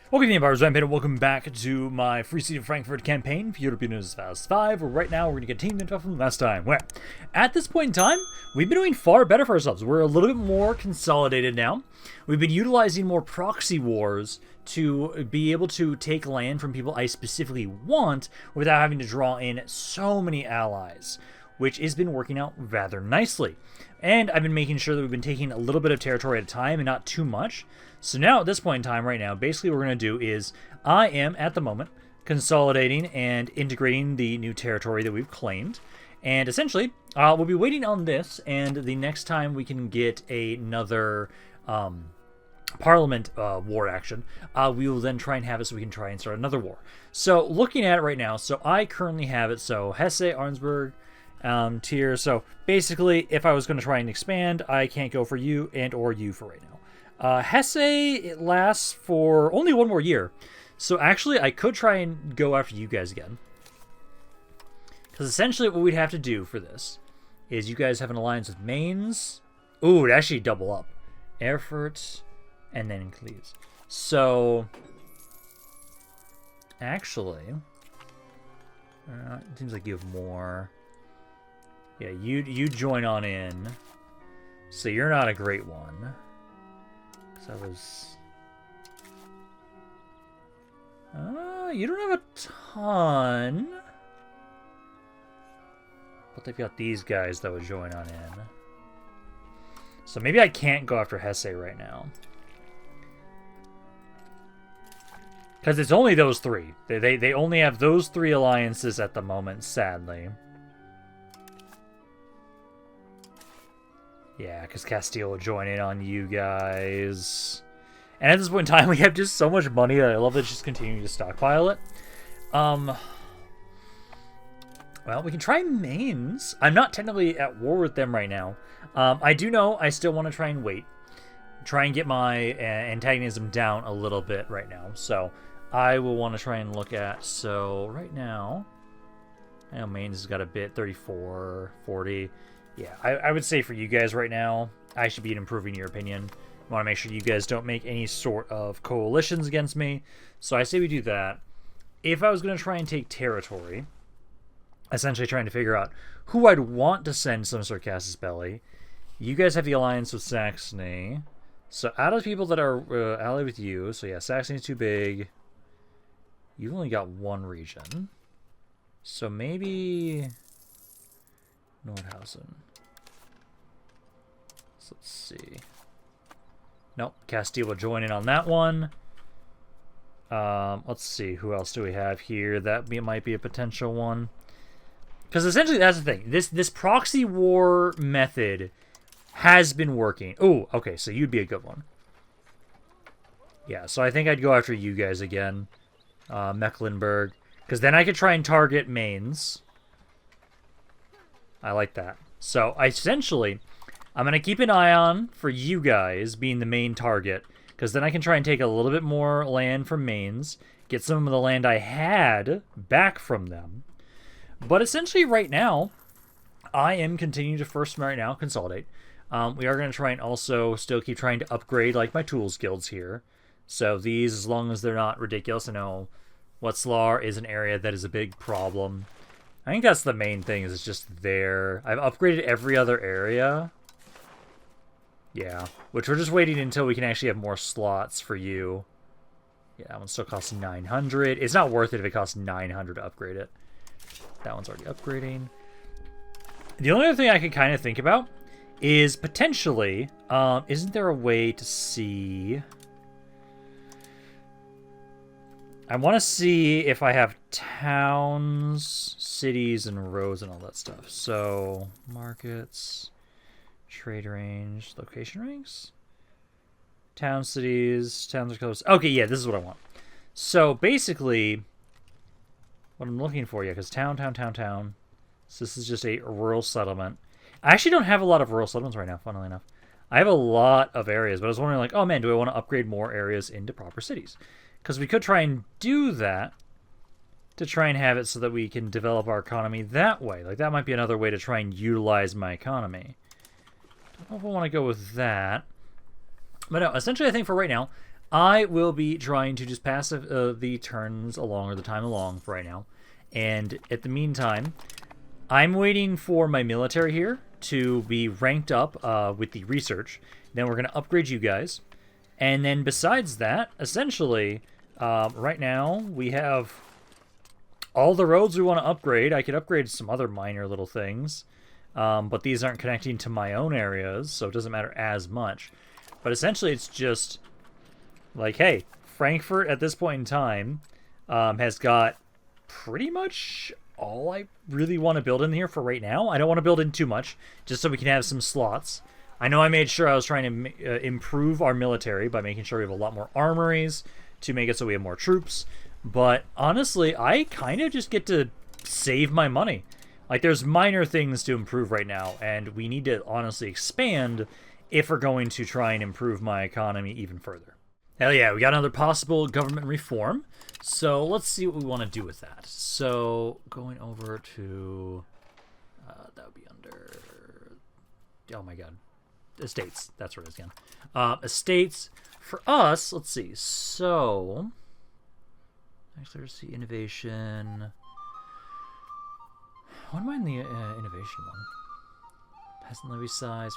Welcome to the Empire's Rampaned, and welcome back to my Free City of Frankfurt campaign for Europa Universalis V, where right now we're going to continue the from last time, where, at this point in time, we've been doing far better for ourselves. We're a little bit more consolidated now. We've been utilizing more proxy wars to be able to take land from people I specifically want without having to draw in so many allies, which has been working out rather nicely. And I've been making sure that we've been taking a little bit of territory at a time and not too much. So now, at this point in time, right now, basically what we're going to do is, I am, at the moment, consolidating and integrating the new territory that we've claimed. And essentially, we'll be waiting on this, and the next time we can get another Parliament war action, we will then try and have it so we can try and start another war. So, looking at it right now, so I currently have it, so Hesse, Arnsberg, tier. So, basically, if I was going to try and expand, I can't go for you and or you for right now. Hesse, it lasts for only one more year. So actually, I could try and go after you guys again. Because essentially what we'd have to do for this is you guys have an alliance with Mainz. Ooh, it'd actually double up. Erfurt, and then Cleves. So, actually, it seems like you have more. Yeah, you join on in. So you're not a great one. That was... you don't have a ton. But they've got these guys that would join on in. So maybe I can't go after Hesse right now. Because it's only those three. They only have those three alliances at the moment, sadly. Yeah, because Castile will join in on you guys. And at this point in time, we have just so much money that I love that it's just continuing to stockpile it. Well, we can try Mainz. I'm not technically at war with them right now. I do know I still want to try and wait. Try and get my antagonism down a little bit right now. So, I will want to try and look at... So, right now... I know Mainz has got a bit, 34, 40... Yeah, I would say for you guys right now, I should be improving your opinion. I want to make sure you guys don't make any sort of coalitions against me. So I say we do that. If I was going to try and take territory, essentially trying to figure out who I'd want to send some sort of Casus Belli, you guys have the alliance with Saxony. So out of the people that are allied with you, so yeah, Saxony's too big. You've only got one region. So maybe... Nordhausen. So let's see. Nope, Castile will join in on that one. Let's see, who else do we have here? That might be a potential one. Because essentially, that's the thing. This proxy war method has been working. Oh, okay, so you'd be a good one. Yeah, so I think I'd go after you guys again. Mecklenburg. Because then I could try and target Mainz. I like that. So, essentially, I'm going to keep an eye on for you guys being the main target, because then I can try and take a little bit more land from Mainz, get some of the land I had back from them. But essentially, right now, I am continuing to first, right now, consolidate. We are going to try and also still keep trying to upgrade, like, my tools guilds here. So these, as long as they're not ridiculous, I know Wetzlar is an area that is a big problem. I think that's the main thing, is it's just there. I've upgraded every other area. Yeah, which we're just waiting until we can actually have more slots for you. Yeah, that one still costs 900. It's not worth it if it costs 900 to upgrade it. That one's already upgrading. The only other thing I could kind of think about is potentially, isn't there a way to see... I want to see if I have towns, cities, and roads and all that stuff. So, markets, trade range, location ranks, town, cities, towns are close. Okay, yeah, this is what I want. So, basically, what I'm looking for, yeah, because town. So this is just a rural settlement. I actually don't have a lot of rural settlements right now, funnily enough. I have a lot of areas, but I was wondering, like, oh man, do I want to upgrade more areas into proper cities? Because we could try and do that to try and have it so that we can develop our economy that way. Like, that might be another way to try and utilize my economy. Don't know if I want to go with that. But no, essentially I think for right now, I will be trying to just pass the turns along, or the time along for right now. And at the meantime, I'm waiting for my military here to be ranked up with the research. Then we're going to upgrade you guys. And then besides that, essentially, right now we have all the roads we want to upgrade. I could upgrade some other minor little things, but these aren't connecting to my own areas, so it doesn't matter as much. But essentially, it's just like, hey, Frankfurt at this point in time has got pretty much all I really want to build in here for right now. I don't want to build in too much, just so we can have some slots. I know I made sure I was trying to improve our military by making sure we have a lot more armories to make it so we have more troops. But honestly, I kind of just get to save my money. Like, there's minor things to improve right now, and we need to honestly expand if we're going to try and improve my economy even further. Hell yeah, we got another possible government reform. So let's see what we want to do with that. So going over to, that would be under, oh my god, estates. That's where it is again. Estates for us. Let's see. So actually, let's see innovation. I wouldn't mind the innovation one. Peasant levy size,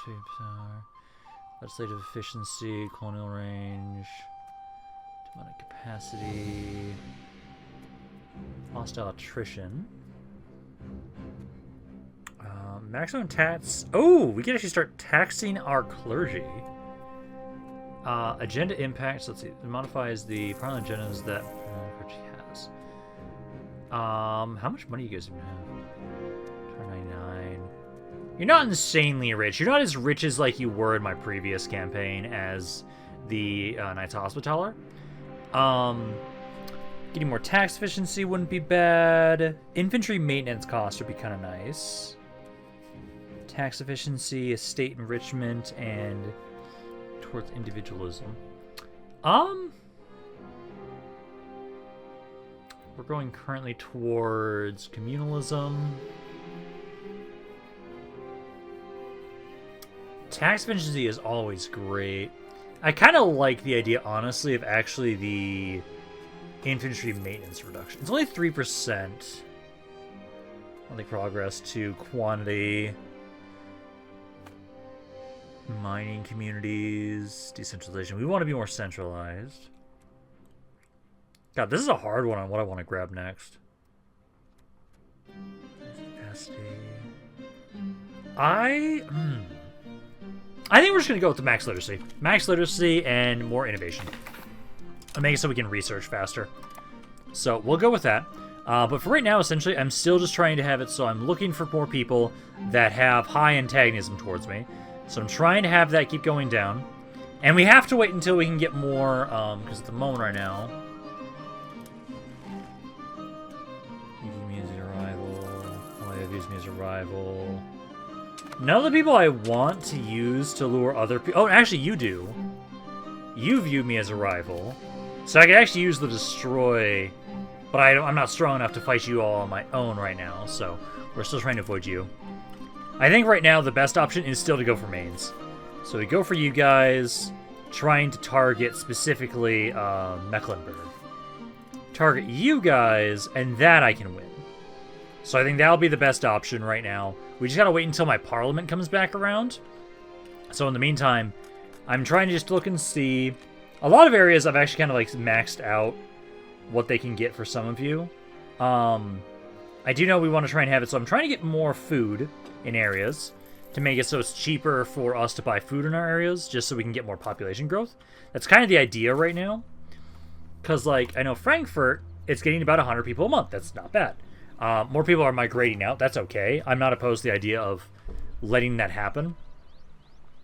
legislative efficiency, colonial range, demonic capacity, hostile attrition. Maximum tax. Oh, we can actually start taxing our clergy. Agenda impacts. Let's see. It modifies the parliament agendas that clergy has. How much money you guys even have? 299. You're not insanely rich. You're not as rich as like you were in my previous campaign as the Knights Hospitaller. Getting more tax efficiency wouldn't be bad. Infantry maintenance costs would be kind of nice. Tax efficiency, estate enrichment, and towards individualism. We're going currently towards communalism. Tax efficiency is always great. I kind of like the idea, honestly, of actually the infantry maintenance reduction. It's only 3%. Only progress to quantity. Mining communities. Decentralization. We want to be more centralized. God, this is a hard one on what I want to grab next. Capacity. I think we're just going to go with the max literacy. Max literacy and more innovation. And make it so we can research faster. So we'll go with that. But for right now, essentially, I'm still just trying to have it so I'm looking for more people that have high antagonism towards me. So I'm trying to have that keep going down. And we have to wait until we can get more, because at the moment right now... Use me as a rival. None of the people I want to use to lure other people... Oh, actually, you do. You view me as a rival. So I can actually use the destroy, but I'm not strong enough to fight you all on my own right now, so we're still trying to avoid you. I think right now the best option is still to go for Mainz. So we go for you guys, trying to target specifically Mecklenburg. Target you guys, and that I can win. So I think that'll be the best option right now. We just gotta wait until my parliament comes back around. So in the meantime, I'm trying to just look and see. A lot of areas I've actually kind of like maxed out what they can get for some of you. I do know we want to try and have it, so I'm trying to get more food in areas to make it so it's cheaper for us to buy food in our areas, just so we can get more population growth. That's kind of the idea right now. Because, like, I know Frankfurt, it's getting about 100 people a month. That's not bad. More people are migrating out. That's okay. I'm not opposed to the idea of letting that happen.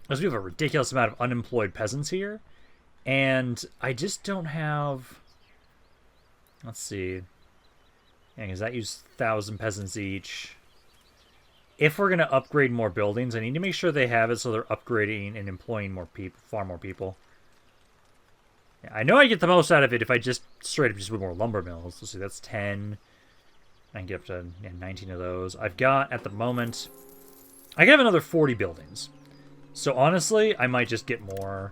Because we have a ridiculous amount of unemployed peasants here. And I just don't have... Let's see. Yeah, because that used 1,000 peasants each. If we're going to upgrade more buildings, I need to make sure they have it so they're upgrading and employing more people, far more people. Yeah, I know I get the most out of it if I just straight up just put more lumber mills. Let's see, that's 10... I can get up to 19 of those. I've got, at the moment, I can have another 40 buildings. So honestly, I might just get more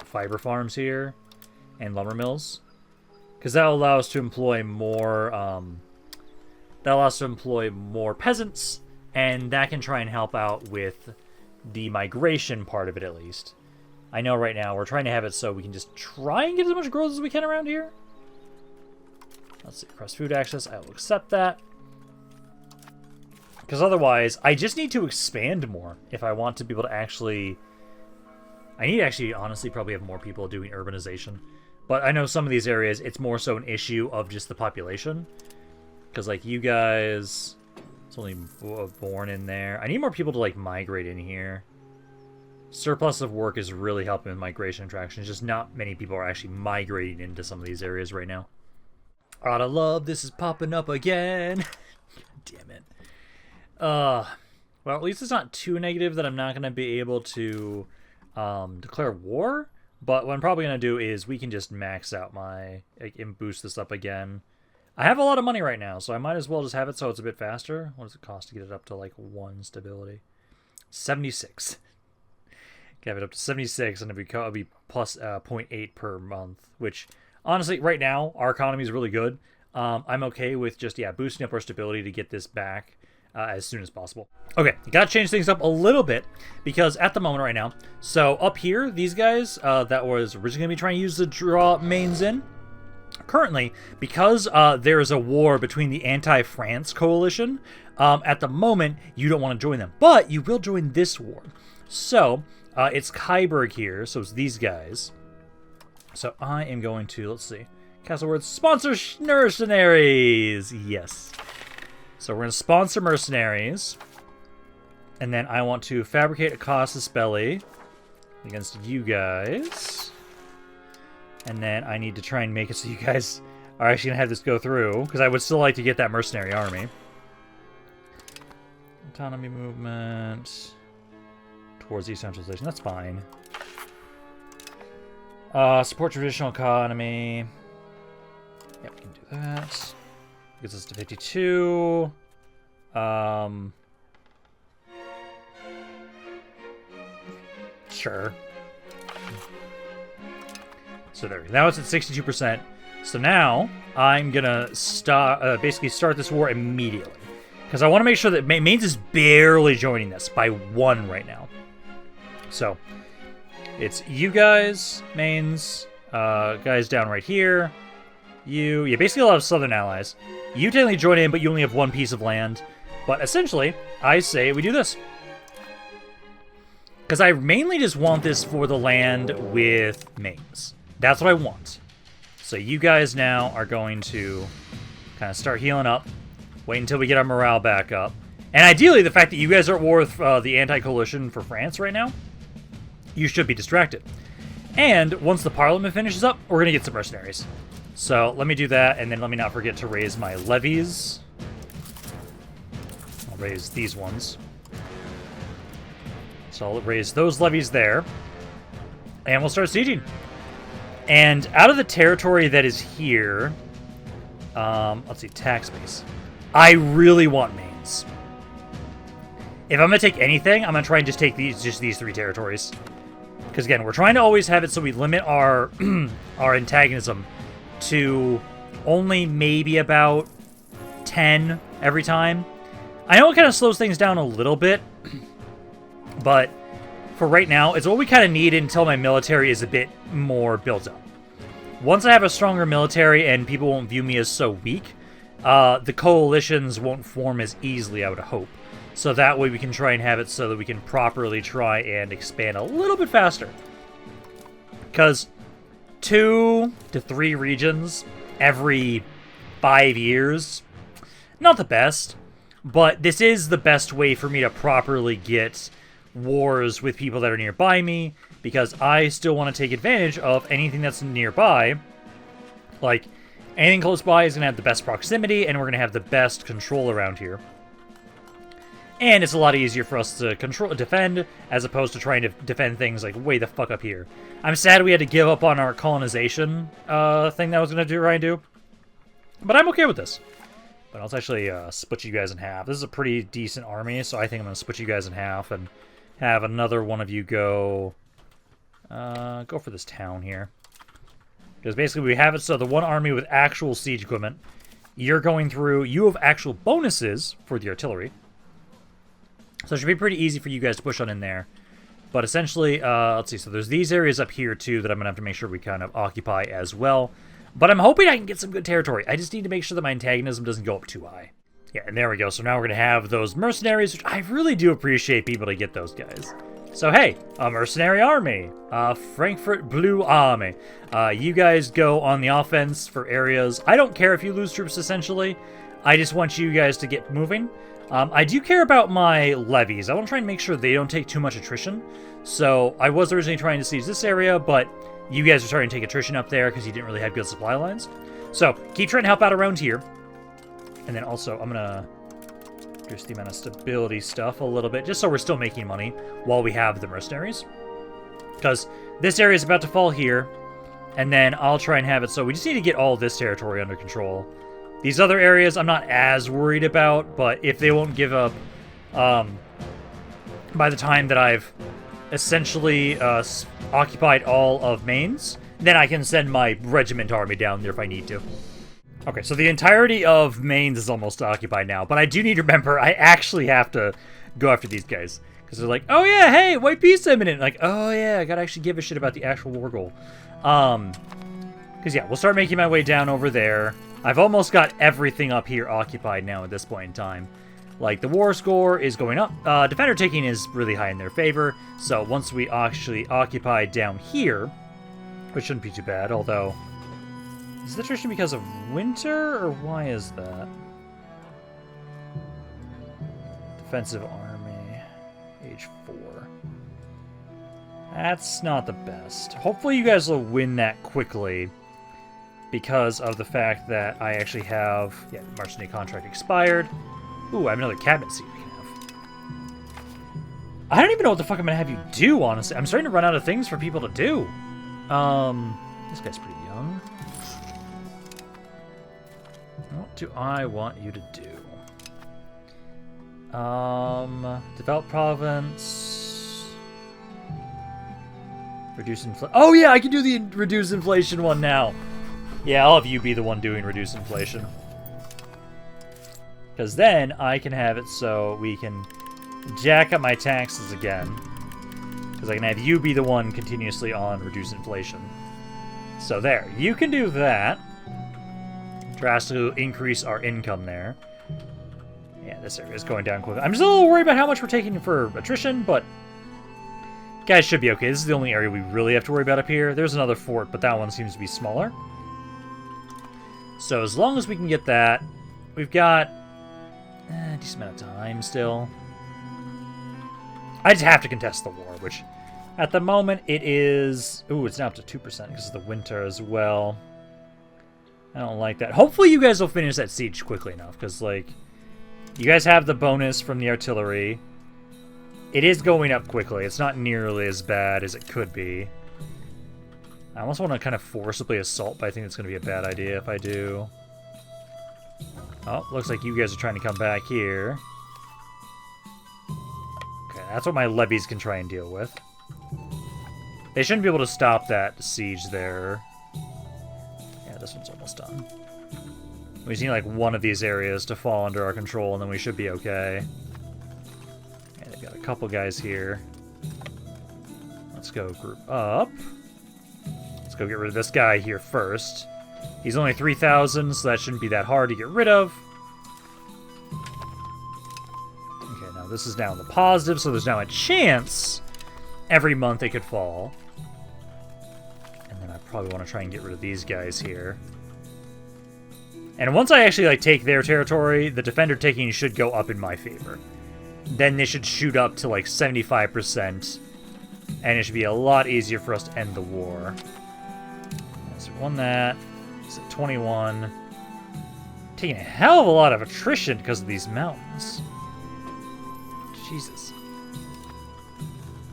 fiber farms here and lumber mills, because that will allow us to employ more. That allows us to employ more peasants, and that can try and help out with the migration part of it at least. I know right now we're trying to have it so we can just try and get as much growth as we can around here. Let's see, cross food access. I will accept that. Because otherwise, I just need to expand more if I want to be able to actually... I need to actually, honestly, probably have more people doing urbanization. But I know some of these areas, it's more so an issue of just the population. Because, like, you guys... It's only born in there. I need more people to, like, migrate in here. Surplus of work is really helping with migration attraction. Just not many people are actually migrating into some of these areas right now. Out of love, this is popping up again. Damn it. Well, at least it's not too negative that I'm not going to be able to declare war. But what I'm probably going to do is we can just max out my... and boost this up again. I have a lot of money right now, so I might as well just have it so it's a bit faster. What does it cost to get it up to, like, 1 stability? 76. Have it up to 76, and it'll be plus 0.8 per month, which, honestly, right now, our economy is really good. I'm okay with just, boosting up our stability to get this back as soon as possible. Okay, gotta change things up a little bit, because at the moment right now, so up here, these guys that was originally going to be trying to use the draw Mainz in, currently, because there is a war between the anti-France coalition, at the moment, you don't want to join them, but you will join this war. So... it's Kyberg here, so it's these guys. So I am going to, let's see, Castle Words, sponsor mercenaries! Yes. So we're going to sponsor mercenaries. And then I want to fabricate a casus belli against you guys. And then I need to try and make it so you guys are actually going to have this go through, because I would still like to get that mercenary army. Autonomy movement... towards decentralization, that's fine. Support traditional economy. Yep, we can do that. Gets us to 52. Sure. So there we go. Now it's at 62%. So now I'm gonna basically start this war immediately, because I want to make sure that Mainz is barely joining this by 1 right now. So, it's you guys, Mainz, guys down right here, you, basically a lot of southern allies. You technically join in, but you only have 1 piece of land. But essentially, I say we do this. Because I mainly just want this for the land with Mainz. That's what I want. So you guys now are going to kind of start healing up, wait until we get our morale back up. And ideally, the fact that you guys are at war with the anti-coalition for France right now, you should be distracted. And once the parliament finishes up, we're going to get some mercenaries. So let me do that, and then let me not forget to raise my levies. I'll raise these ones. So I'll raise those levies there. And we'll start sieging. And out of the territory that is here... let's see, tax base. I really want Mainz. If I'm going to take anything, I'm going to try and just take these 3 territories. Because again, we're trying to always have it so we limit our our antagonism to only maybe about 10 every time. I know it kind of slows things down a little bit, but for right now, it's what we kind of need until my military is a bit more built up. Once I have a stronger military and people won't view me as so weak, the coalitions won't form as easily, I would hope. So that way we can try and have it so that we can properly try and expand a little bit faster. Because 2 to 3 regions every 5 years, not the best, but this is the best way for me to properly get wars with people that are nearby me, because I still want to take advantage of anything that's nearby. Like, anything close by is going to have the best proximity, and we're going to have the best control around here. And it's a lot easier for us to defend, as opposed to trying to defend things like way the fuck up here. I'm sad we had to give up on our colonization thing that I was going to try and do. But I'm okay with this. But I'll actually split you guys in half. This is a pretty decent army, so I think I'm going to split you guys in half and have another one of you go Go for this town here. Because basically we have it so the one army with actual siege equipment, you're going through, you have actual bonuses for the artillery. So it should be pretty easy for you guys to push on in there. But essentially, let's see, so there's these areas up here too that I'm going to have to make sure we kind of occupy as well. But I'm hoping I can get some good territory. I just need to make sure that my antagonism doesn't go up too high. Yeah, and there we go. So now we're going to have those mercenaries, which I really do appreciate being able to get those guys. So hey, a mercenary army, Frankfurt Blue Army. You guys go on the offense for areas. I don't care if you lose troops, essentially. I just want you guys to get moving. I do care about my levies. I want to try and make sure they don't take too much attrition. So I was originally trying to siege this area, but you guys are starting to take attrition up there because you didn't really have good supply lines. So keep trying to help out around here. And then also, I'm going to reduce the amount of stability stuff a little bit, just so we're still making money while we have the mercenaries. Because this area is about to fall here, and then I'll try and have it so we just need to get all this territory under control. These other areas I'm not as worried about, but if they won't give up by the time that I've essentially occupied all of Mainz, then I can send my regiment army down there if I need to. Okay, so the entirety of Mainz is almost occupied now, but I do need to remember I actually have to go after these guys. Because they're like, oh yeah, hey, white peace imminent. Like, oh yeah, I gotta actually give a shit about the actual war goal. Because yeah, we'll start making my way down over there. I've almost got everything up here occupied now at this point in time. Like, the war score is going up. Defender taking is really high in their favor. So once we actually occupy down here, which shouldn't be too bad, although... Is the attrition because of winter, or why is that? Defensive army, age 4. That's not the best. Hopefully you guys will win that quickly because of the fact that I actually have... Yeah, the mercenary contract expired. Ooh, I have another cabinet seat we can have. I don't even know what the fuck I'm gonna have you do, honestly. I'm starting to run out of things for people to do. This guy's pretty young. What do I want you to do? Develop province. Reduce inflation. Oh yeah, I can do the reduce inflation one now. Yeah, I'll have you be the one doing reduce inflation. Because then I can have it so we can jack up my taxes again. Because I can have you be the one continuously on reduce inflation. So there, you can do that. Drastically increase our income there. Yeah, this area is going down quickly. I'm just a little worried about how much we're taking for attrition, but guys should be okay. This is the only area we really have to worry about up here. There's another fort, but that one seems to be smaller. So as long as we can get that, we've got a decent amount of time still. I just have to contest the war, which at the moment it is... Ooh, it's now up to 2% because of the winter as well. I don't like that. Hopefully you guys will finish that siege quickly enough, because, like, you guys have the bonus from the artillery. It is going up quickly. It's not nearly as bad as it could be. I almost want to kind of forcibly assault, but I think it's going to be a bad idea if I do. Oh, looks like you guys are trying to come back here. Okay, that's what my levies can try and deal with. They shouldn't be able to stop that siege there. This one's almost done. We just need like one of these areas to fall under our control, and then we should be okay. And they've got a couple guys here. Let's go group up. Let's go get rid of this guy here first. He's only 3,000, so that shouldn't be that hard to get rid of. Okay, now this is now in the positive, so there's now a chance every month it could fall. Probably want to try and get rid of these guys here. And once I actually like take their territory, the defender taking should go up in my favor. Then they should shoot up to like 75%, and it should be a lot easier for us to end the war. So we won that. It's at 21. Taking a hell of a lot of attrition because of these mountains. Jesus.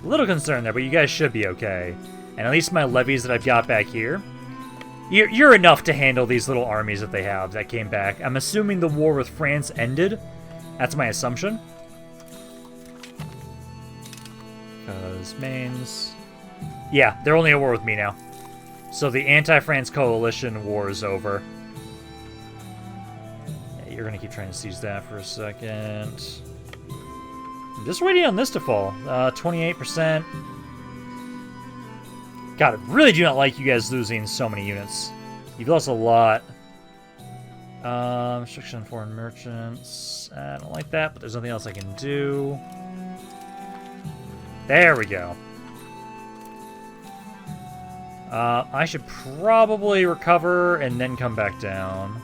A little concerned there, but you guys should be okay. And at least my levies that I've got back here, you're enough to handle these little armies that they have that came back. I'm assuming the war with France ended. That's my assumption. Because Mainz... Yeah, they're only at war with me now. So the anti-France coalition war is over. Yeah, you're gonna keep trying to seize that for a second. I'm just waiting on this to fall. 28%. God, I really do not like you guys losing so many units. You've lost a lot. Restriction on foreign merchants. I don't like that, but there's nothing else I can do. There we go. I should probably recover and then come back down.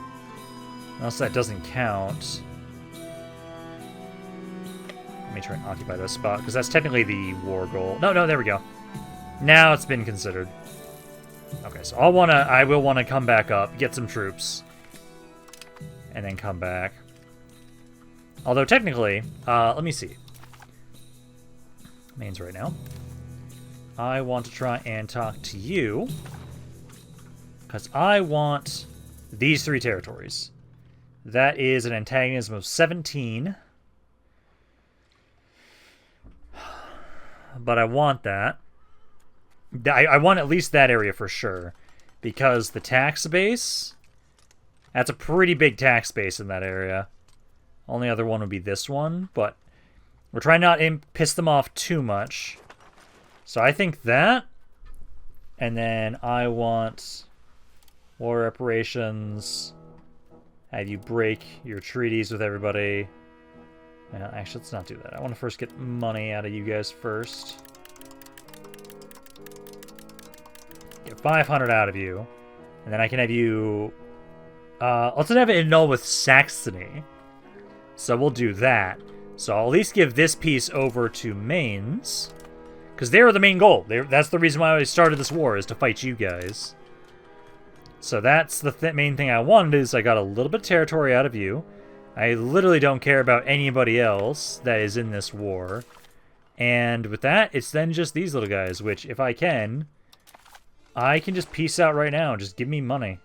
Unless that doesn't count. Let me try and occupy this spot, because that's technically the war goal. No, there we go. Now it's been considered. Okay, so I will wanna come back up, get some troops, and then come back. Although technically, let me see. Mainz right now. I want to try and talk to you, because I want these 3 territories. That is an antagonism of 17. But I want that. I want at least that area for sure, because the tax base, that's a pretty big tax base in that area. Only other one would be this one, but we're trying not to piss them off too much. So I think that, and then I want war reparations, have you break your treaties with everybody. Actually, let's not do that. I want to first get money out of you guys first. Get 500 out of you. And then I can have you... let's have it annul with Saxony. So we'll do that. So I'll at least give this piece over to Mainz. Because they were the main goal. That's the reason why I started this war, is to fight you guys. So that's the main thing I wanted, is I got a little bit of territory out of you. I literally don't care about anybody else that is in this war. And with that, it's then just these little guys, which, if I can just peace out right now and just give me money.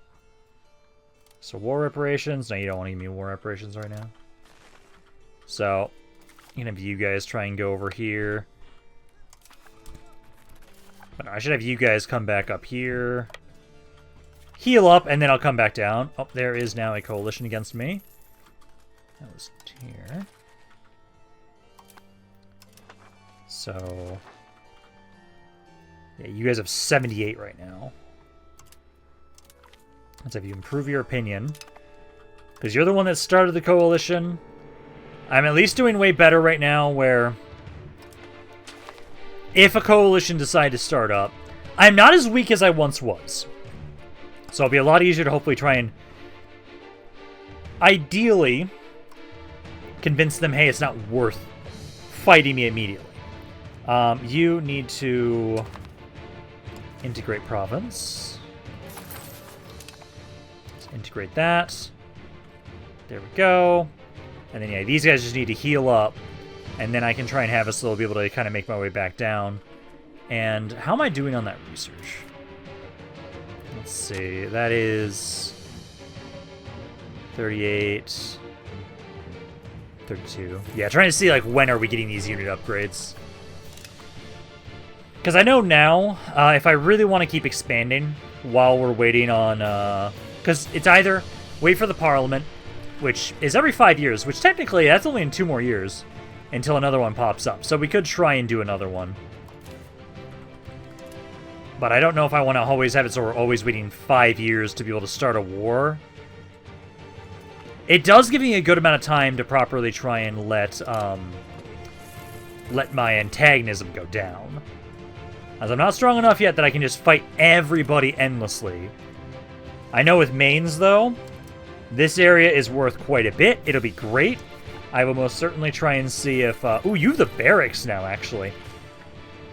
So war reparations. No, you don't want to give me war reparations right now. So, I'm going to have you guys try and go over here. But no, I should have you guys come back up here. Heal up, and then I'll come back down. Oh, there is now a coalition against me. That was here. So, yeah, you guys have 78 right now. Let's have you improve your opinion. Because you're the one that started the coalition. I'm at least doing way better right now, where if a coalition decided to start up, I'm not as weak as I once was. So it'll be a lot easier to hopefully try and ideally convince them, hey, it's not worth fighting me immediately. You need to integrate province. Let's integrate that. There we go. And then, yeah, these guys just need to heal up. And then I can try and have us be able to kind of make my way back down. And how am I doing on that research? Let's see. That is 38... 32. Yeah, trying to see, like, when are we getting these unit upgrades. Because I know now, if I really want to keep expanding while we're waiting on... Because it's either wait for the Parliament, which is every 5 years, which technically, that's only in 2 more years until another one pops up. So we could try and do another one. But I don't know if I want to always have it so we're always waiting 5 years to be able to start a war. It does give me a good amount of time to properly try and let my antagonism go down. As I'm not strong enough yet that I can just fight everybody endlessly. I know with Mainz, though, this area is worth quite a bit. It'll be great. I will most certainly try and see if... ooh, you have the barracks now, actually.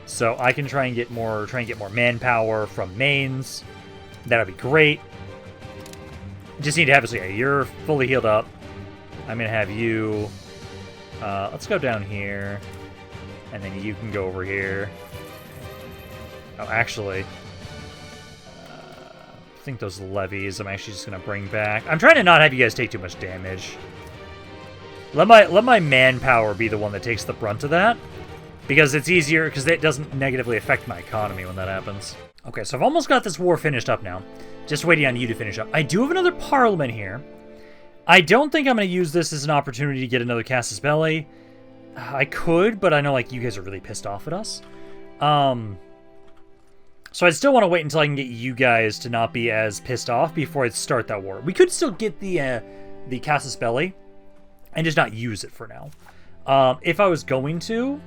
So I can try and get more manpower from Mainz. That'll be great. Just need to have it so, yeah, you're fully healed up. I'm going to have you... let's go down here. And then you can go over here. Oh, actually... I think those levies I'm actually just going to bring back. I'm trying to not have you guys take too much damage. Let my manpower be the one that takes the brunt of that. Because it's easier, because it doesn't negatively affect my economy when that happens. Okay, so I've almost got this war finished up now. Just waiting on you to finish up. I do have another parliament here. I don't think I'm going to use this as an opportunity to get another Casus Belli. I could, but I know, like, you guys are really pissed off at us. So I still want to wait until I can get you guys to not be as pissed off before I start that war. We could still get the Casus Belli and just not use it for now. If I was going to,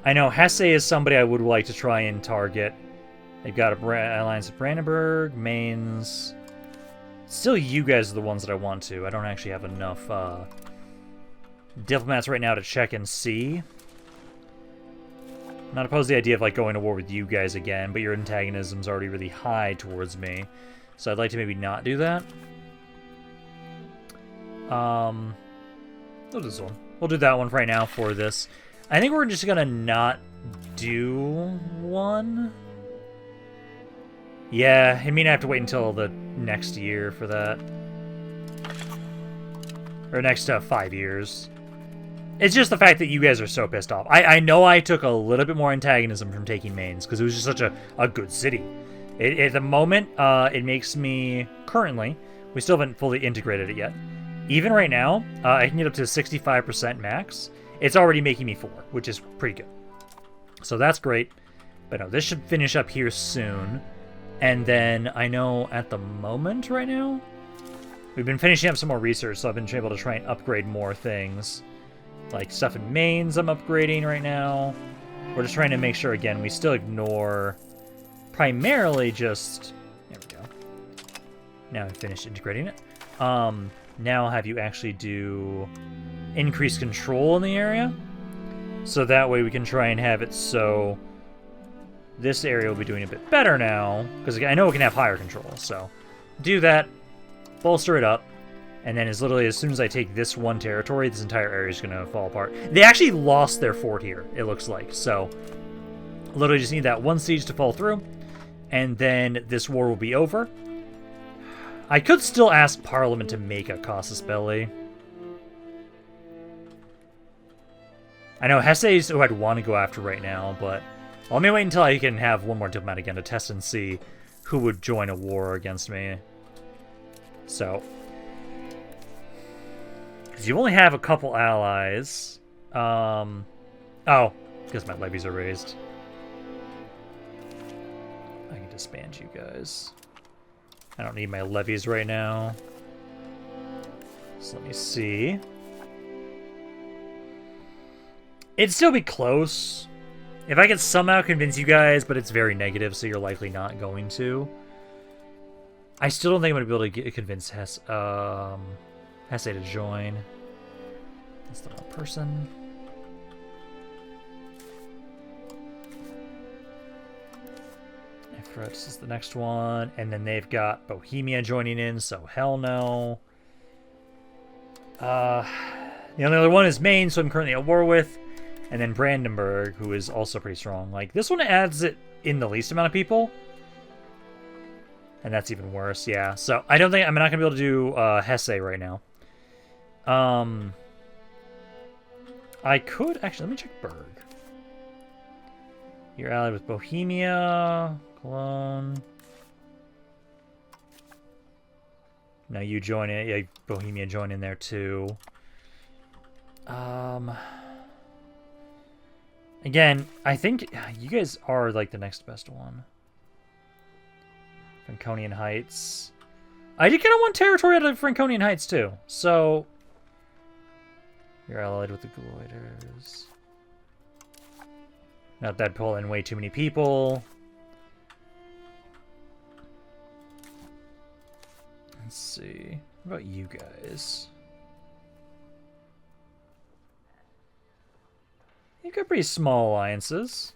I know Hesse is somebody I would like to try and target. They've got an alliance with Brandenburg, Mainz. Still, you guys are the ones that I want to. I don't actually have enough diplomats right now to check and see. I'm not opposed to the idea of like going to war with you guys again, but your antagonism's already really high towards me. So I'd like to maybe not do that. We'll do this one. We'll do that one right now for this. I think we're just gonna not do one. Yeah, I mean I have to wait until the next year for that. Or next 5 years. It's just the fact that you guys are so pissed off. I know I took a little bit more antagonism from taking Mainz, because it was just such a good city. At the moment, it makes me, currently, we still haven't fully integrated it yet. Even right now, I can get up to 65% max. It's already making me 4, which is pretty good. So that's great. But no, this should finish up here soon. And then I know at the moment right now, we've been finishing up some more research, so I've been able to try and upgrade more things. Like stuff in Mainz I'm upgrading right now. We're just trying to make sure, again, we still ignore primarily just... There we go. Now I've finished integrating it. Now I'll have you actually do increased control in the area. So that way we can try and have it so this area will be doing a bit better now. Because I know it can have higher control. So do that, bolster it up. And then as soon as I take this one territory, this entire area is going to fall apart. They actually lost their fort here, it looks like. So, literally just need that one siege to fall through. And then this war will be over. I could still ask Parliament to make a Casus Belli. I know Hesse is who I'd want to go after right now, but let me wait until I can have one more diplomat again to test and see who would join a war against me. So... you only have a couple allies. Oh, because my levies are raised. I can disband you guys. I don't need my levies right now. So let me see. It'd still be close. If I could somehow convince you guys, but it's very negative, so you're likely not going to. I still don't think I'm going to be able to convince Hesse to join. That's the wrong person. This is the next one. And then they've got Bohemia joining in, so hell no. The only other one is Mainz, so I'm currently at war with. And then Brandenburg, who is also pretty strong. Like, this one adds it in the least amount of people. And that's even worse, yeah. So I don't think I'm not gonna be able to do Hesse right now. I could actually, let me check Berg. You're allied with Bohemia, Cologne. Now you join it. Yeah, Bohemia join in there too. Again, I think you guys are like the next best one. Franconian Heights. I did kind of want territory out of Franconian Heights too. So you're allied with the Gloiters. Not that pull in way too many people. Let's see. What about you guys? You've got pretty small alliances.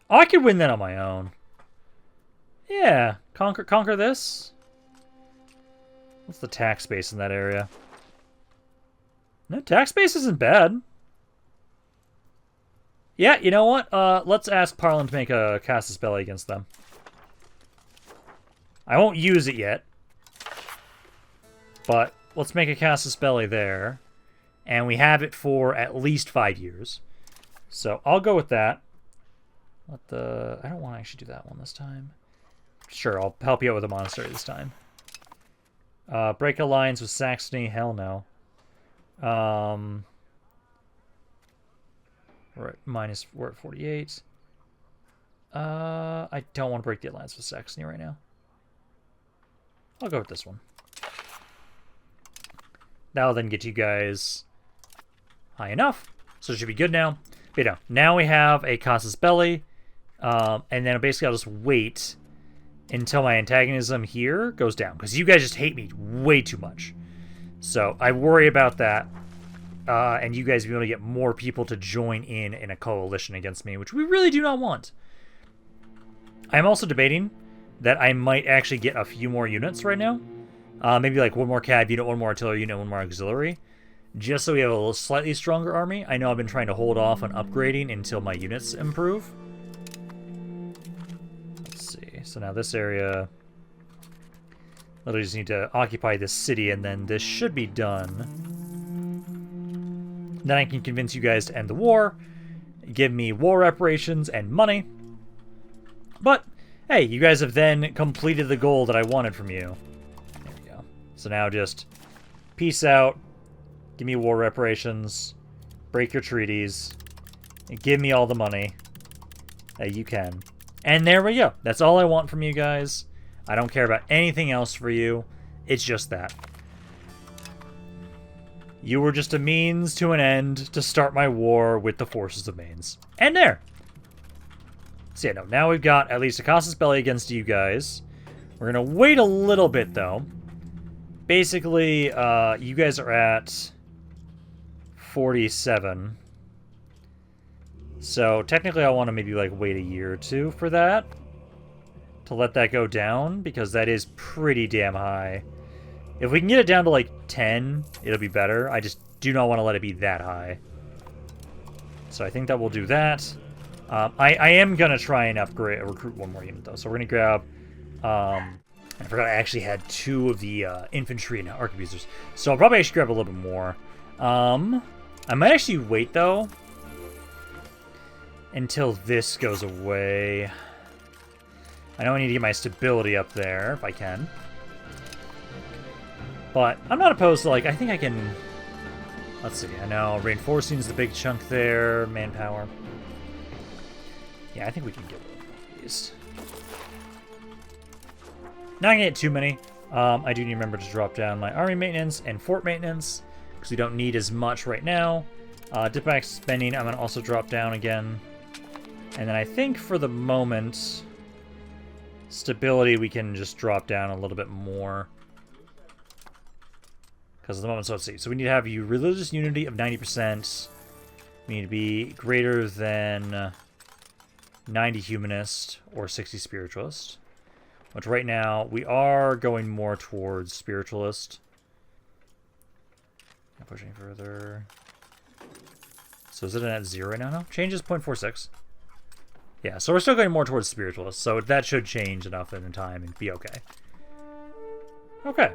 Oh, I could win that on my own. Yeah, conquer this. What's the tax base in that area? No, tax base isn't bad. Yeah, you know what? Let's ask Parliament to make a Casus Belli against them. I won't use it yet. But let's make a Casus Belli there. And we have it for at least 5 years. So I'll go with that. I don't want to actually do that one this time. Sure, I'll help you out with a monastery this time. Break alliance with Saxony? Hell no. We're at 48. I don't want to break the alliance with Saxony right now. I'll go with this one. That'll then get you guys high enough. So it should be good now. But you know, now we have a casus belli. And then basically I'll just wait until my antagonism here goes down. Because you guys just hate me way too much. So I worry about that. And you guys be able to get more people to join in a coalition against me, which we really do not want. I'm also debating that I might actually get a few more units right now. Maybe like one more cav unit, one more artillery unit, one more auxiliary. Just so we have a little slightly stronger army. I know I've been trying to hold off on upgrading until my units improve. Let's see. So now this area... literally just need to occupy this city, and then this should be done. Then I can convince you guys to end the war, give me war reparations and money. But, hey, you guys have then completed the goal that I wanted from you. There we go. So now just peace out, give me war reparations, break your treaties, and give me all the money that you can. And there we go. That's all I want from you guys. I don't care about anything else for you. It's just that. You were just a means to an end to start my war with the forces of Mainz. And there! So yeah, no, now we've got at least a casus belli against you guys. We're going to wait a little bit, though. Basically, you guys are at 47. So technically I want to maybe like wait a year or two for that. To let that go down, because that is pretty damn high. If we can get it down to like 10, it'll be better. I just do not want to let it be that high. So I think that we'll do that. I am going to try and recruit one more unit, though. So we're going to grab... I forgot I actually had 2 of the infantry and arquebusiers. So I'll probably actually grab a little bit more. I might actually wait, though, until this goes away. I know I need to get my stability up there, if I can. But I'm not opposed to, like, I think I can... Let's see, I know reinforcing is the big chunk there, manpower. Yeah, I think we can get these. Not gonna get too many. I do need to remember to drop down my army maintenance and fort maintenance, because we don't need as much right now. Diplomatic spending, I'm gonna also drop down again. And then I think for the moment, stability we can just drop down a little bit more. Because at the moment, so let's see. So we need to have you religious unity of 90%. We need to be greater than 90 humanist or 60 spiritualist. Which right now, we are going more towards spiritualist. Not pushing further. So is it at 0 right now? No, changes 0.46. Yeah, so we're still going more towards spiritualist. So that should change enough in time and be okay. Okay.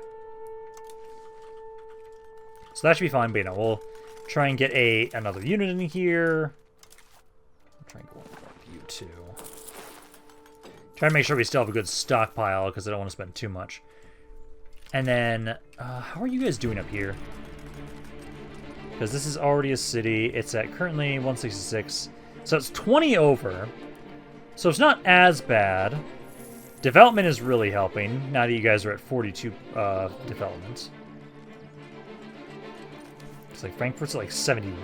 So that should be fine, but you know, we'll try and get another unit in here. I'll try and go with you too. Try to make sure we still have a good stockpile, because I don't want to spend too much. And then, how are you guys doing up here? Because this is already a city. It's at currently 166. So it's 20 over. So it's not as bad. Development is really helping, now that you guys are at 42 development. It's like Frankfurt's at like 71.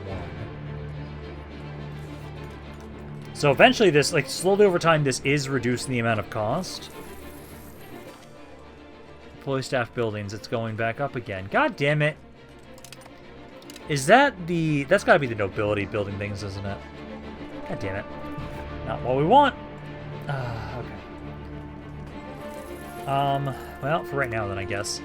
So eventually this, like slowly over time, this is reducing the amount of cost. Fully staffed buildings, it's going back up again. God damn it. Is that the... That's gotta be the nobility building things, isn't it? God damn it. Not what we want. Okay. Well, for right now then, I guess.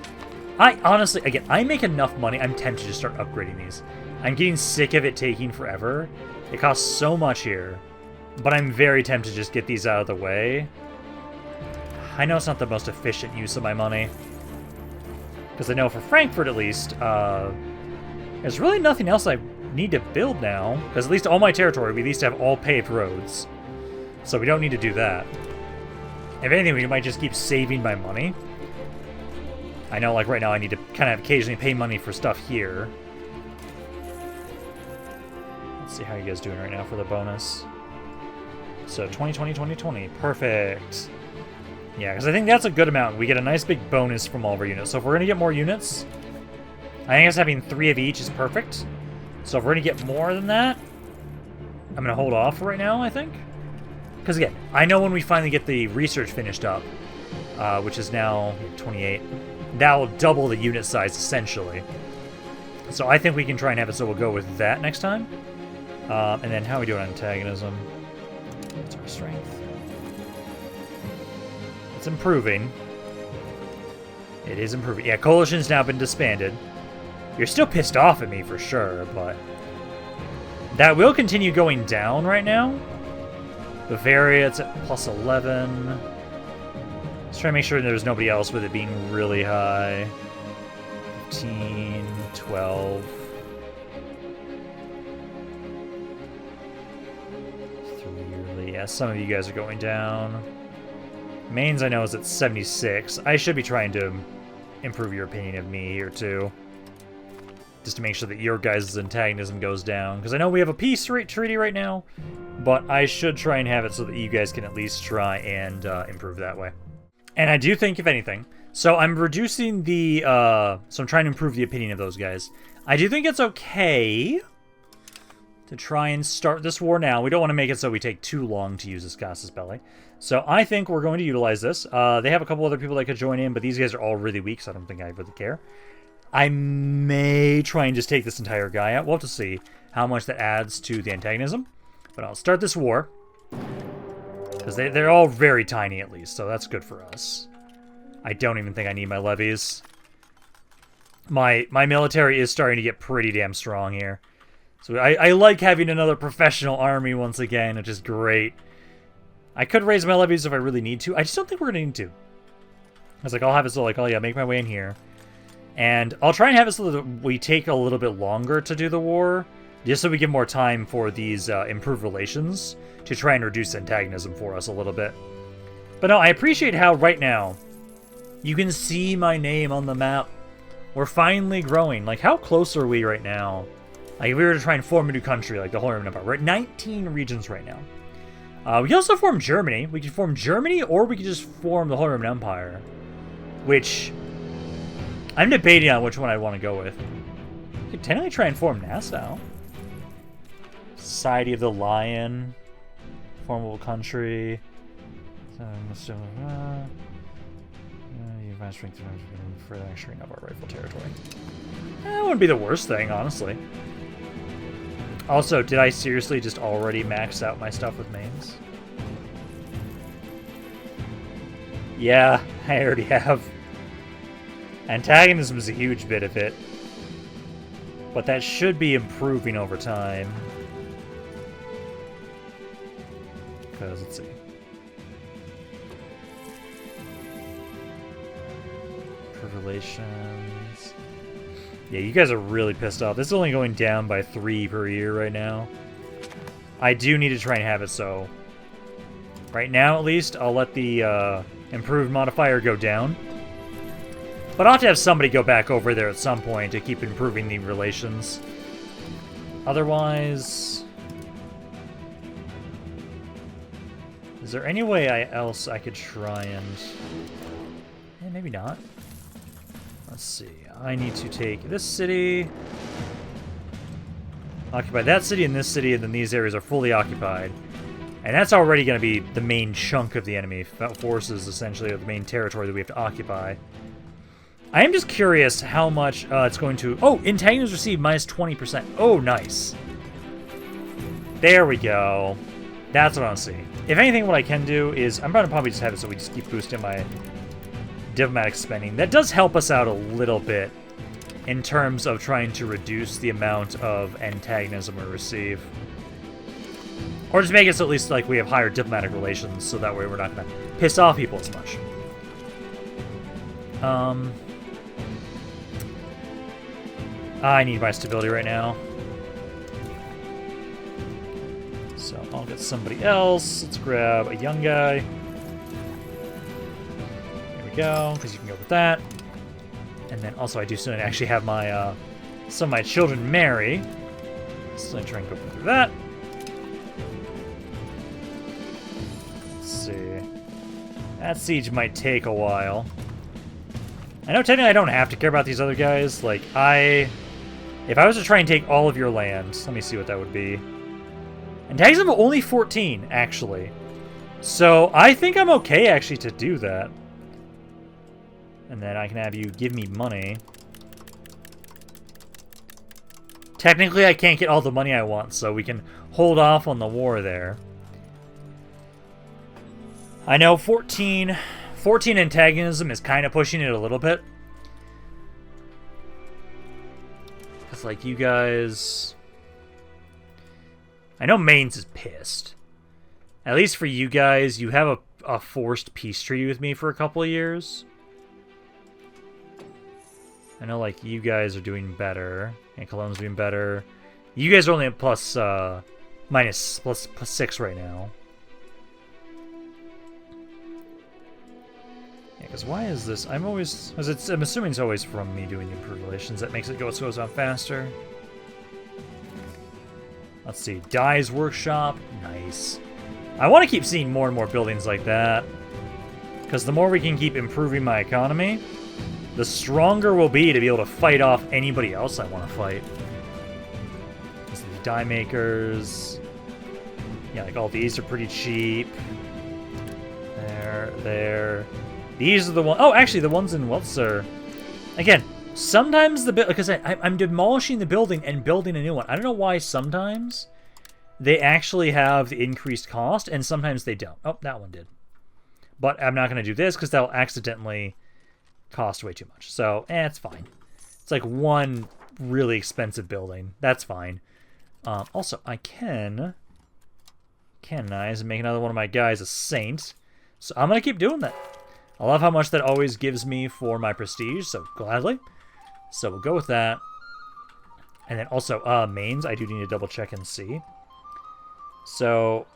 I honestly, again, I make enough money, I'm tempted to start upgrading these. I'm getting sick of it taking forever. It costs so much here. But I'm very tempted to just get these out of the way. I know it's not the most efficient use of my money. Because I know for Frankfurt, at least, there's really nothing else I need to build now, because at least all my territory, we at least have all paved roads. So we don't need to do that. If anything, we might just keep saving my money. I know, like, right now I need to kind of occasionally pay money for stuff here. Let's see how you guys doing right now for the bonus. So 2020, 2020, perfect. Yeah, because I think that's a good amount. We get a nice big bonus from all of our units. So if we're going to get more units, I think having 3 of each is perfect. So if we're going to get more than that, I'm going to hold off right now, I think. Because again, I know when we finally get the research finished up, which is now 28, that will double the unit size essentially. So I think we can try and have it so we'll go with that next time. And then how are we doing on antagonism? What's our strength? It's improving. It is improving. Yeah, Coalition's now been disbanded. You're still pissed off at me for sure, but that will continue going down right now. Bavaria, it's at plus 11. Let's try to make sure there's nobody else with it being really high. 15, 12. 3, yeah, some of you guys are going down. Mainz, I know, is at 76. I should be trying to improve your opinion of me here, too. Just to make sure that your guys' antagonism goes down. Because I know we have a peace treaty right now, but I should try and have it so that you guys can at least try and improve that way. And I do think, if anything, so I'm reducing the, so I'm trying to improve the opinion of those guys. I do think it's okay to try and start this war now. We don't want to make it so we take too long to use this Casus Belli. So I think we're going to utilize this. They have a couple other people that could join in, but these guys are all really weak, so I don't think I really care. I may try and just take this entire guy out. We'll have to see how much that adds to the antagonism. But I'll start this war. Because they're all very tiny, at least, so that's good for us. I don't even think I need my levies. My military is starting to get pretty damn strong here. So I like having another professional army once again, which is great. I could raise my levies if I really need to. I just don't think we're going to need to. I was like, I'll have it so, like, oh yeah, make my way in here. And I'll try and have it so that we take a little bit longer to do the war, just so we give more time for these improved relations to try and reduce antagonism for us a little bit. But no, I appreciate how right now you can see my name on the map. We're finally growing. Like, how close are we right now? Like, if we were to try and form a new country, like the Holy Roman Empire, we're at 19 regions right now. We can also form Germany. We could form Germany, or we could just form the Holy Roman Empire, which I'm debating on which one I want to go with. I could technically try and form Nassau. Society of the Lion. Formable country. Advanced strength for the extreme of our rightful territory. That wouldn't be the worst thing, honestly. Also, did I seriously just already max out my stuff with Mainz? Yeah, I already have. Antagonism is a huge bit of it. But that should be improving over time. Because, let's see. Relations. Yeah, you guys are really pissed off. This is only going down by 3 per year right now. I do need to try and have it so. Right now, at least, I'll let the improved modifier go down. But I'll have to have somebody go back over there at some point to keep improving the relations. Otherwise, is there any way else I could try and... Eh, maybe not. Let's see. I need to take this city, occupy that city and this city, and then these areas are fully occupied. And that's already going to be the main chunk of the enemy forces, essentially, or the main territory that we have to occupy. I am just curious how much it's going to... Oh, antagonism received minus 20%. Oh, nice. There we go. That's what I want to see. If anything, what I can do is... I'm going to probably just have it so we just keep boosting my diplomatic spending. That does help us out a little bit in terms of trying to reduce the amount of antagonism we receive. Or just make it so at least like we have higher diplomatic relations, so that way we're not going to piss off people as much. I need my stability right now. I'll get somebody else. Let's grab a young guy. There we go, because you can go with that. And then also I do still actually have my some of my children marry. So I try and go through that. Let's see. That siege might take a while. I know technically I don't have to care about these other guys. Like, if I was to try and take all of your land, let me see what that would be. And tags them only 14, actually. So I think I'm okay, actually, to do that. And then I can have you give me money. Technically, I can't get all the money I want, so we can hold off on the war there. I know 14 antagonism is kind of pushing it a little bit. It's like you guys... I know Mainz is pissed. At least for you guys, you have a forced peace treaty with me for a couple of years. I know, like, you guys are doing better, and Cologne's doing better. You guys are only at plus 6 right now. Yeah, because why is this? I'm assuming it's always from me doing the improved relations that makes it go on faster. Let's see, Dye's Workshop, nice. I want to keep seeing more and more buildings like that, because the more we can keep improving my economy, the stronger we'll be to be able to fight off anybody else I want to fight. These are the dye makers. Yeah, like all these are pretty cheap. There. These are the ones. Oh, actually, the ones in Weltzer. Again, sometimes because I'm demolishing the building and building a new one. I don't know why sometimes they actually have the increased cost and sometimes they don't. Oh, that one did. But I'm not going to do this because that'll accidentally cost way too much. So, it's fine. It's like one really expensive building. That's fine. Also, I can canonize and make another one of my guys a saint. So I'm going to keep doing that. I love how much that always gives me for my prestige, so gladly. So we'll go with that. And then also, Mainz, I do need to double check and see. So,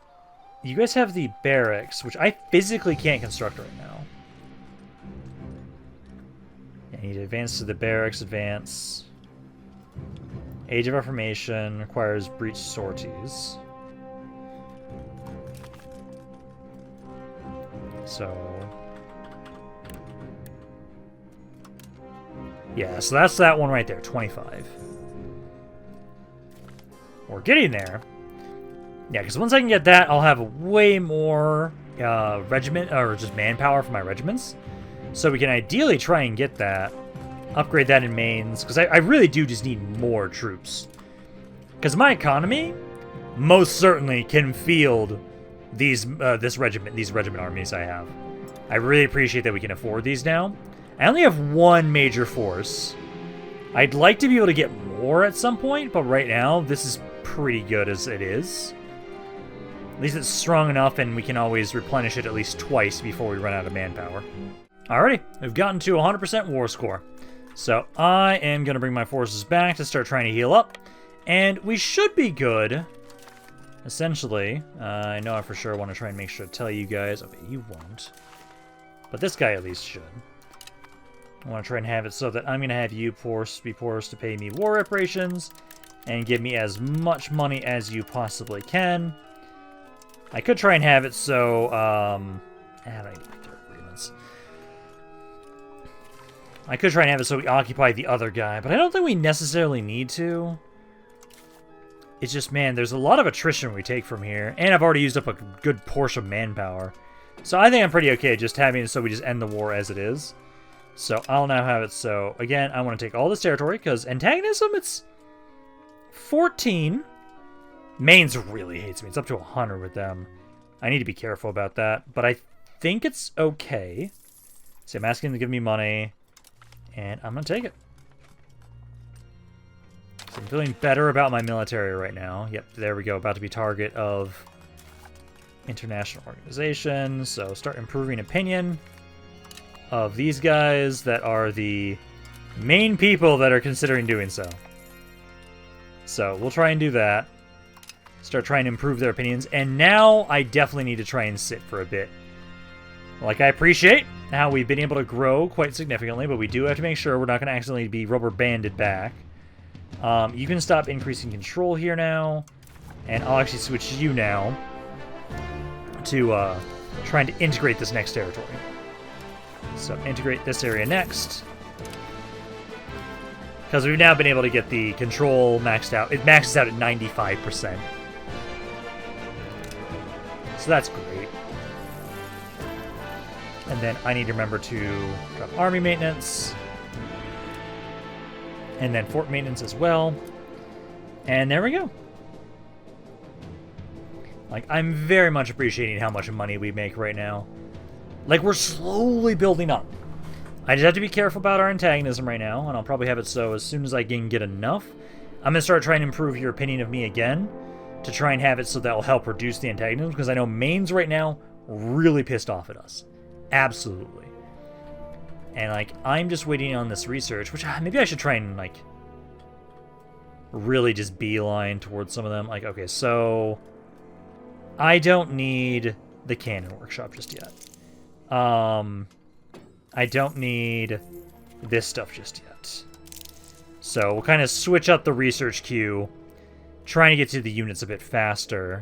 you guys have the barracks, which I physically can't construct right now. I need to advance to the barracks, advance. Age of Reformation requires breach sorties. So... yeah, so that's that one right there, 25. We're getting there. Yeah, because once I can get that, I'll have way more regiment, or just manpower for my regiments. So we can ideally try and get that. Upgrade that in Mainz, because I really do just need more troops. Because my economy most certainly can field these regiment armies I have. I really appreciate that we can afford these now. I only have one major force. I'd like to be able to get more at some point, but right now, this is pretty good as it is. At least it's strong enough, and we can always replenish it at least twice before we run out of manpower. Alrighty, we've gotten to 100% war score. So I am going to bring my forces back to start trying to heal up. And we should be good, essentially. I know I for sure want to try and make sure to tell you guys. Okay, you won't. But this guy at least should. I want to try and have it so that I'm going to have you be forced to pay me war reparations and give me as much money as you possibly can. I could try and have it so, I don't need agreements. I could try and have it so we occupy the other guy, but I don't think we necessarily need to. It's just, man, there's a lot of attrition we take from here, and I've already used up a good portion of manpower. So I think I'm pretty okay just having it so we just end the war as it is. So I'll now have it so, again, I want to take all this territory, because antagonism, it's 14. Mainz really hates me. It's up to 100 with them. I need to be careful about that, but I think it's okay. So I'm asking them to give me money, and I'm going to take it. So I'm feeling better about my military right now. Yep, there we go. About to be target of international organizations. So start improving opinion of these guys that are the main people that are considering doing so. So we'll try and do that. Start trying to improve their opinions. And now I definitely need to try and sit for a bit. Like, I appreciate how we've been able to grow quite significantly, but we do have to make sure we're not going to accidentally be rubber banded back. You can stop increasing control here now. And I'll actually switch you now to trying to integrate this next territory. So integrate this area next. Because we've now been able to get the control maxed out. It maxes out at 95%. So that's great. And then I need to remember to drop army maintenance. And then fort maintenance as well. And there we go. Like, I'm very much appreciating how much money we make right now. Like, we're slowly building up. I just have to be careful about our antagonism right now, and I'll probably have it so as soon as I can get enough. I'm going to start trying to improve your opinion of me again, to try and have it so that will help reduce the antagonism, because I know Mainz right now really pissed off at us. Absolutely. And, like, I'm just waiting on this research, which maybe I should try and, like, really just beeline towards some of them. Like, okay, so I don't need the cannon workshop just yet. I don't need this stuff just yet. So we'll kind of switch up the research queue, trying to get to the units a bit faster.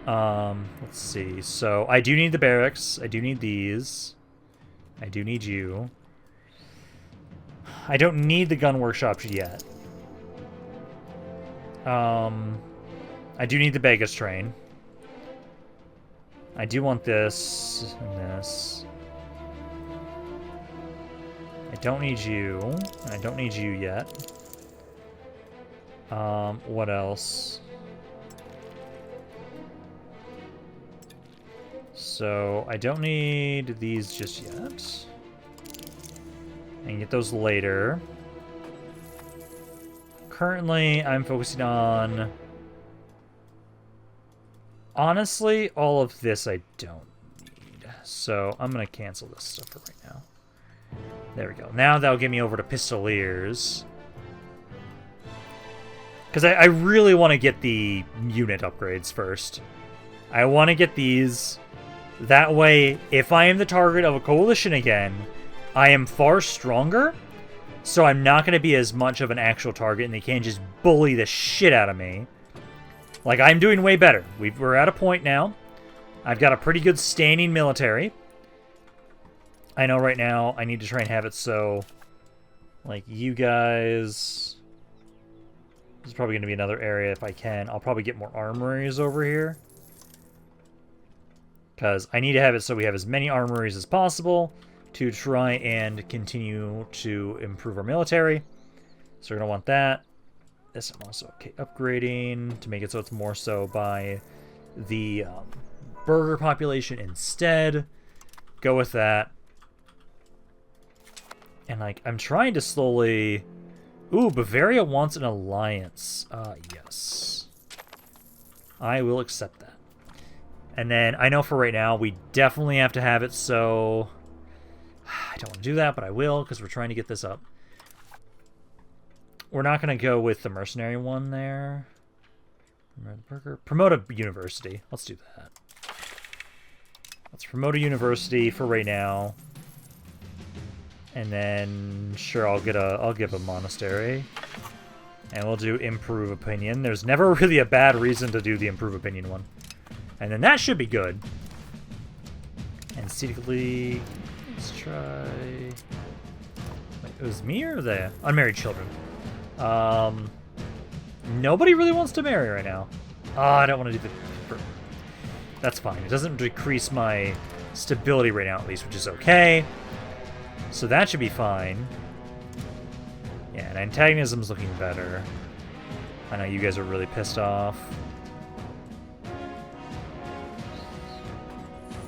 Let's see. So I do need the barracks. I do need these. I do need you. I don't need the gun workshops yet. I do need the baggage train. I do want this and this. I don't need you. I don't need you yet. What else? So, I don't need these just yet. I can get those later. Currently, I'm focusing on... Honestly, all of this I don't need. So, I'm going to cancel this stuff for right now. There we go. Now that'll get me over to Pistoliers. Because I really want to get the unit upgrades first. I want to get these. That way, if I am the target of a coalition again, I am far stronger. So I'm not going to be as much of an actual target, and they can't just bully the shit out of me. Like, I'm doing way better. We're at a point now. I've got a pretty good standing military. I know right now I need to try and have it so, like, you guys... This is probably going to be another area if I can. I'll probably get more armories over here. Because I need to have it so we have as many armories as possible to try and continue to improve our military. So we're going to want that. This I'm also okay upgrading to make it so it's more so by the burger population instead. Go with that. And, like, I'm trying to slowly... Ooh, Bavaria wants an alliance. Yes. I will accept that. And then, I know for right now, we definitely have to have it so... I don't want to do that, but I will, because we're trying to get this up. We're not going to go with the mercenary one there. Promote a university. Let's do that. Let's promote a university for right now. And then, sure, I'll give a monastery. And we'll do improve opinion. There's never really a bad reason to do the improve opinion one. And then that should be good. And secretly, let's try... Wait, it was me or the unmarried children? Nobody really wants to marry right now. I don't want to do the... That's fine. It doesn't decrease my stability right now, at least, which is okay. So that should be fine. Yeah, and antagonism's looking better. I know you guys are really pissed off.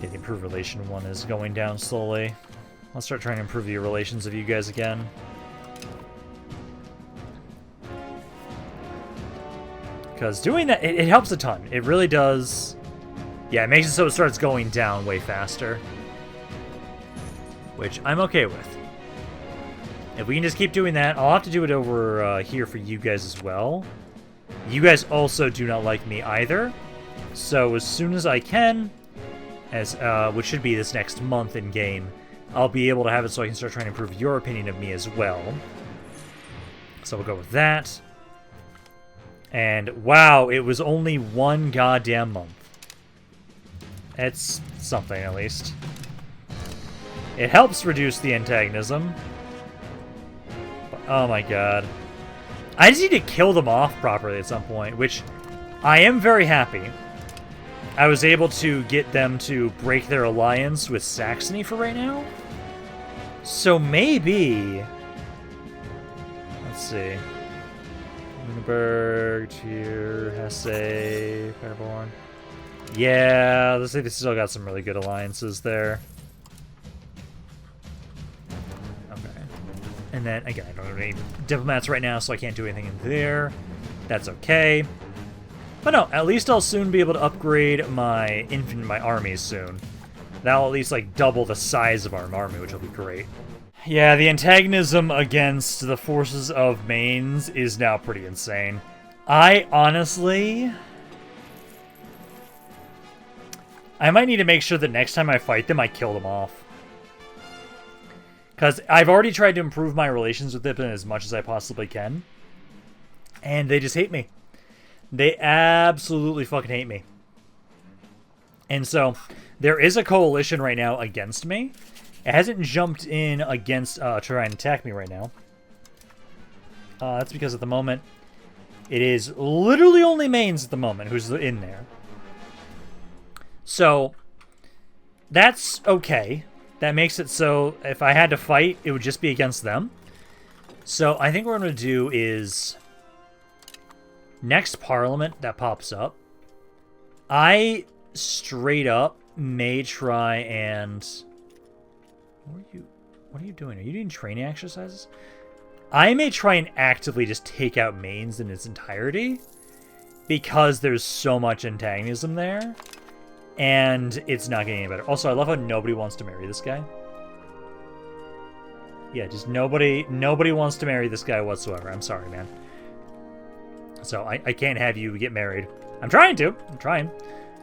Yeah, the improved relation one is going down slowly. I'll start trying to improve the relations of you guys again. Because doing that, it helps a ton. It really does. Yeah, it makes it so it starts going down way faster. Which I'm okay with. If we can just keep doing that, I'll have to do it over here for you guys as well. You guys also do not like me either. So as soon as I can, which should be this next month in game, I'll be able to have it so I can start trying to improve your opinion of me as well. So we'll go with that. And wow, it was only 1 goddamn month. It's something, at least. It helps reduce the antagonism. But, oh my god. I just need to kill them off properly at some point, which I am very happy. I was able to get them to break their alliance with Saxony for right now. So maybe... Let's see. Lüneburg, Trier, Hesse, Paderborn. Yeah, let's say they still got some really good alliances there. Okay. And then, again, I don't have any diplomats right now, so I can't do anything in there. That's okay. But no, at least I'll soon be able to upgrade my armies soon. That'll at least, like, double the size of our army, which will be great. Yeah, the antagonism against the forces of Mainz is now pretty insane. I honestly... I might need to make sure that next time I fight them, I kill them off. Because I've already tried to improve my relations with them as much as I possibly can. And they just hate me. They absolutely fucking hate me. And so, there is a coalition right now against me. It hasn't jumped in against try and attack me right now. That's because at the moment, it is literally only Mainz at the moment who's in there. So, that's okay. That makes it so if I had to fight, it would just be against them. So, I think what I'm going to do is... Next Parliament that pops up, I straight up may try and... What are you doing? Are you doing training exercises? I may try and actively just take out Mainz in its entirety because there's so much antagonism there and it's not getting any better. Also, I love how nobody wants to marry this guy. Yeah, just nobody wants to marry this guy whatsoever. I'm sorry, man. So I can't have you get married. I'm trying to. I'm trying.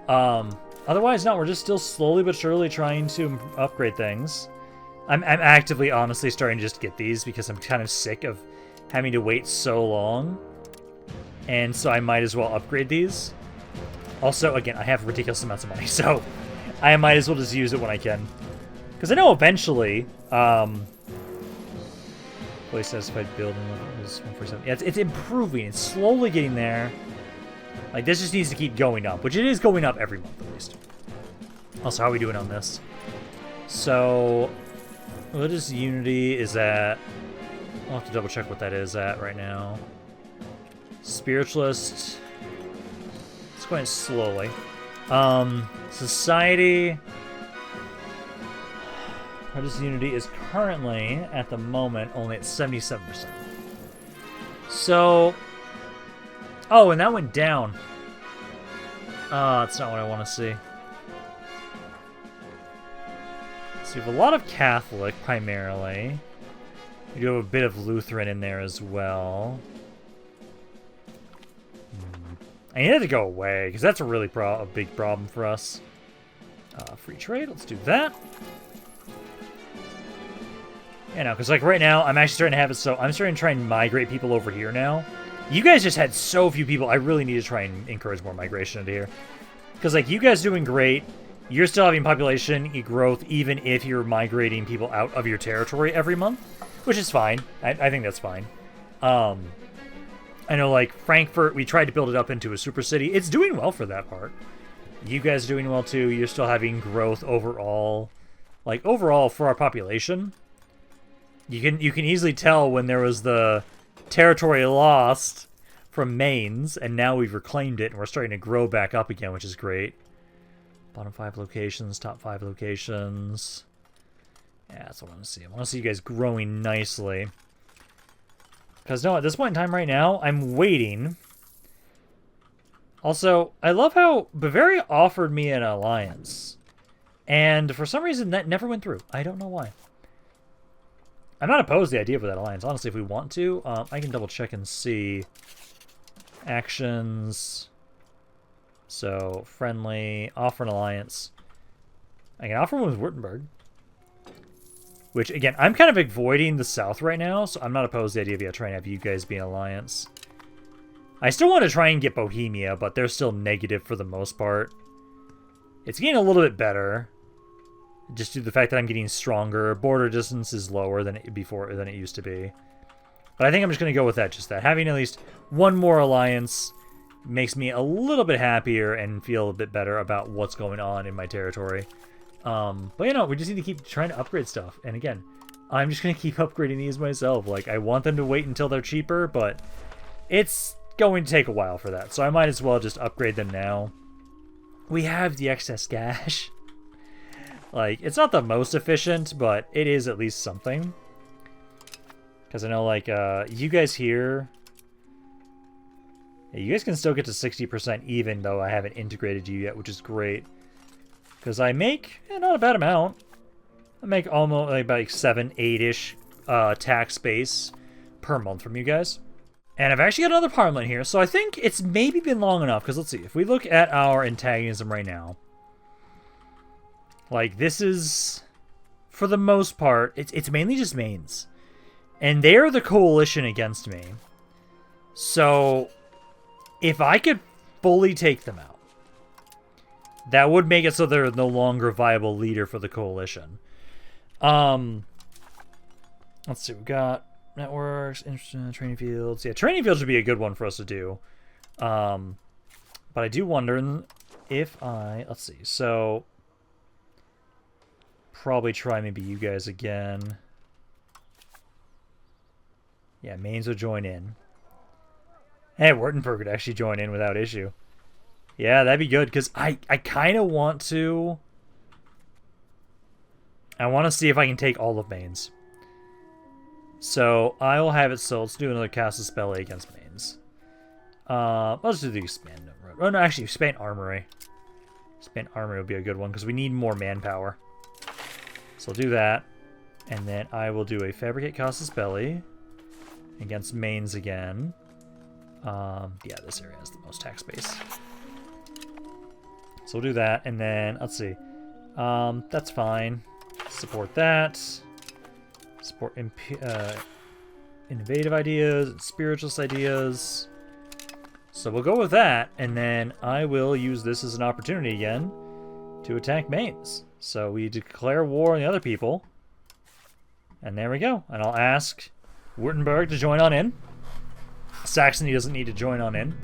Otherwise, no, we're just still slowly but surely trying to upgrade things. I'm actively, honestly, starting to just get these because I'm kind of sick of having to wait so long. And so I might as well upgrade these. Also, again, I have ridiculous amounts of money, so I might as well just use it when I can. Because I know eventually, fully satisfied building level is 147. Yeah, it's improving. It's slowly getting there. Like, this just needs to keep going up, which it is going up every month at least. Also, how are we doing on this? So, religious unity is at... I'll have to double check what that is at right now. Spiritualist. It's going slowly. Society. Religious unity is currently, at the moment, only at 77%. So... Oh, and that went down. That's not what I want to see. So you have a lot of Catholic, primarily. You do have a bit of Lutheran in there as well. I need it to go away, because that's a really a big problem for us. Free trade, let's do that. Yeah, no, because like right now, I'm actually starting to have it so I'm starting to try and migrate people over here now. You guys just had so few people, I really need to try and encourage more migration into here. Because like you guys doing great, you're still having population growth even if you're migrating people out of your territory every month, which is fine. I think that's fine. I know like Frankfurt, we tried to build it up into a super city. It's doing well for that part. You guys are doing well too. You're still having growth overall. Like overall for our population, you can easily tell when there was the territory lost from Mainz, and now we've reclaimed it, and we're starting to grow back up again, which is great. Bottom 5 locations, top 5 locations. Yeah, that's what I want to see. I want to see you guys growing nicely. Because, no, at this point in time right now, I'm waiting. Also, I love how Bavaria offered me an alliance. And for some reason, that never went through. I don't know why. I'm not opposed to the idea of that alliance. Honestly, if we want to, I can double check and see Actions. So, friendly. Offer an alliance. I can offer one with Württemberg. Which, again, I'm kind of avoiding the south right now, so I'm not opposed to the idea of trying to have you guys be an alliance. I still want to try and get Bohemia, but they're still negative for the most part. It's getting a little bit better. Just due to the fact that I'm getting stronger. Border distance is lower than it used to be. But I think I'm just going to go with that, just that. Having at least one more alliance makes me a little bit happier and feel a bit better about what's going on in my territory. But you know, we just need to keep trying to upgrade stuff. And again, I'm just going to keep upgrading these myself. Like, I want them to wait until they're cheaper, but it's going to take a while for that. So I might as well just upgrade them now. We have the excess cash. Like, it's not the most efficient, but it is at least something. Because I know, like, you guys here... Yeah, you guys can still get to 60% even though I haven't integrated you yet, which is great. Because I make, not a bad amount. I make almost like about 7, 8-ish tax base per month from you guys. And I've actually got another parliament here, so I think it's maybe been long enough. Because let's see, if we look at our antagonism right now, like this is, for the most part, it's mainly just Mainz. And they're the coalition against me. So, if I could fully take them out, that would make it so they're no longer a viable leader for the coalition. Let's see, we've got networks, training fields. Yeah, training fields would be a good one for us to do. But I do wonder if let's see, so probably try maybe you guys again. Yeah, Mainz would join in. Hey, Württemberg would actually join in without issue. Yeah, that'd be good, because I kind of want to... I want to see if I can take all of Mainz. So, I'll have it so let's do another Casus Belli against Mainz. Let's do the Expand. Oh, no, actually, Expand Armory. Expand Armory would be a good one, because we need more manpower. So, I'll do that. And then I will do a Fabricate Casus Belli against Mainz again. Yeah, this area has the most tax base. So we'll do that, and then, let's see. That's fine. Support that. Support innovative ideas, and spiritualist ideas. So we'll go with that, and then I will use this as an opportunity again to attack Mainz. So we declare war on the other people. And there we go. And I'll ask Württemberg to join on in. Saxony doesn't need to join on in,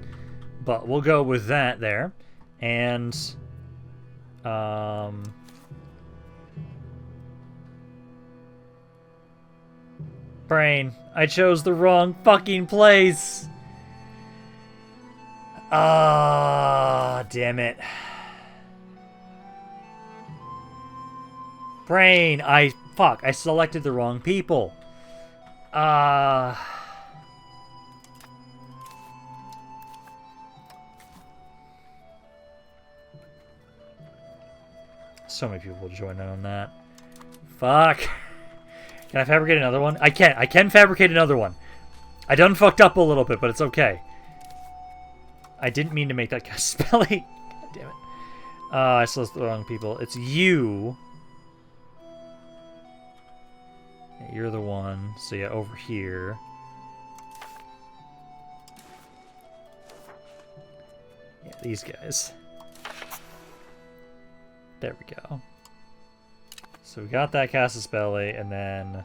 but we'll go with that there. And brain, I chose the wrong fucking place. Ah, damn it. Brain, I selected the wrong people. So many people will join in on that. Fuck. Can I fabricate another one? I can. I can fabricate another one. I done fucked up a little bit, but it's okay. I didn't mean to make that guy spelling. God damn it. I selected the wrong people. It's you. Yeah, you're the one. So yeah, over here. Yeah, these guys. There we go. So we got that Casus Belli, and then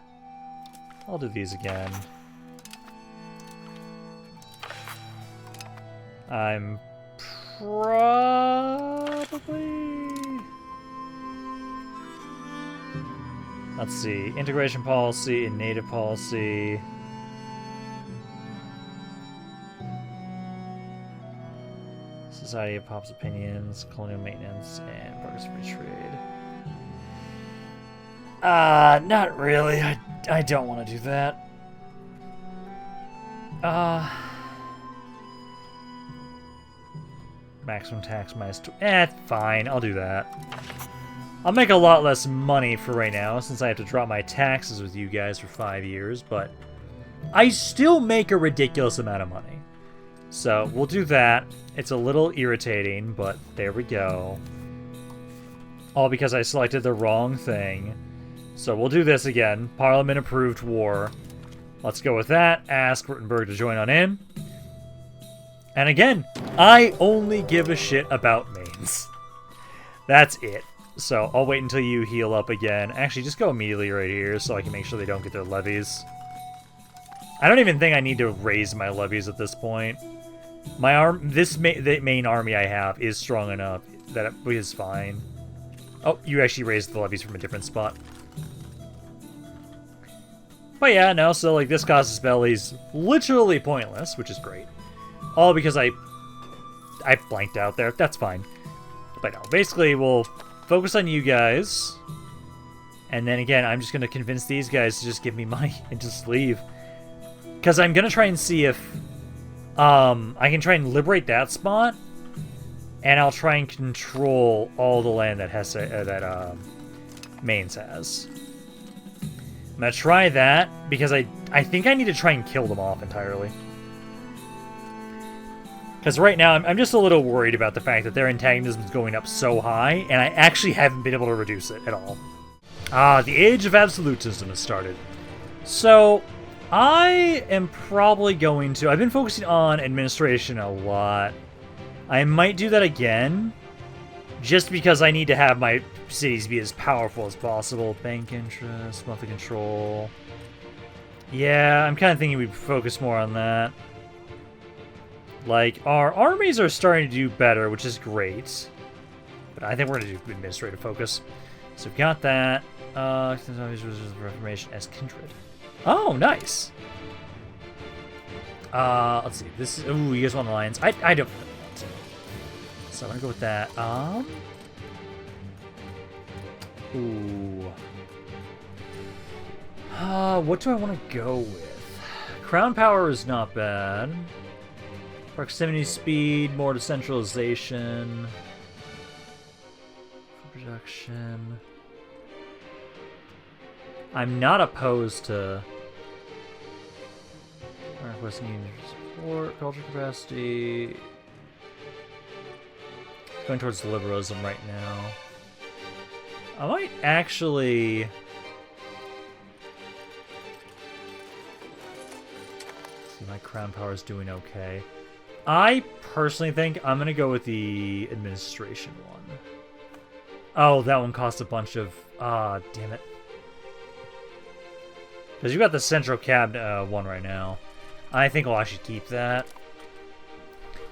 I'll do these again. I'm probably... Let's see. Integration policy and native policy. Society of Pop's Opinions, Colonial Maintenance, and Barters Free Trade. Not really. I don't want to do that. Maximum tax minus 2. Fine. I'll do that. I'll make a lot less money for right now, since I have to drop my taxes with you guys for 5 years, but I still make a ridiculous amount of money. So we'll do that. It's a little irritating, but there we go. All because I selected the wrong thing. So we'll do this again. Parliament approved war. Let's go with that. Ask Württemberg to join on in. And again, I only give a shit about Mainz. That's it. So I'll wait until you heal up again. Actually, just go immediately right here so I can make sure they don't get their levies. I don't even think I need to raise my levies at this point. The main army I have is strong enough that it is fine. Oh, you actually raised the levies from a different spot. But yeah, no, so like this casus belli is literally pointless, which is great. All because I blanked out there. That's fine. But no, basically we'll focus on you guys. And then again, I'm just going to convince these guys to just give me money and just leave. Because I'm going to try and see if I can try and liberate that spot. And I'll try and control all the land that Mainz has. I'm going to try that because I think I need to try and kill them off entirely. Because right now, I'm just a little worried about the fact that their antagonism is going up so high, and I actually haven't been able to reduce it at all. The Age of Absolutism has started. So, I am probably going to... I've been focusing on administration a lot. I might do that again, just because I need to have my cities be as powerful as possible. Bank interest, monthly control. Yeah, I'm kind of thinking we focus more on that. Like, our armies are starting to do better, which is great. But I think we're going to do administrative focus. So we've got that. Reformation as kindred. Oh, nice. Let's see. This is... Ooh, you guys want alliance? I don't... So I'm going to go with that. Ooh. What do I want to go with? Crown power is not bad. Proximity speed, more decentralization. Production. I'm not opposed to requesting support, culture capacity. Going towards liberalism right now. I might actually... see, my crown power is doing okay. I personally think I'm going to go with the administration one. Oh, that one costs a bunch of... damn it. Because you got the central cabinet one right now. I think I'll actually keep that.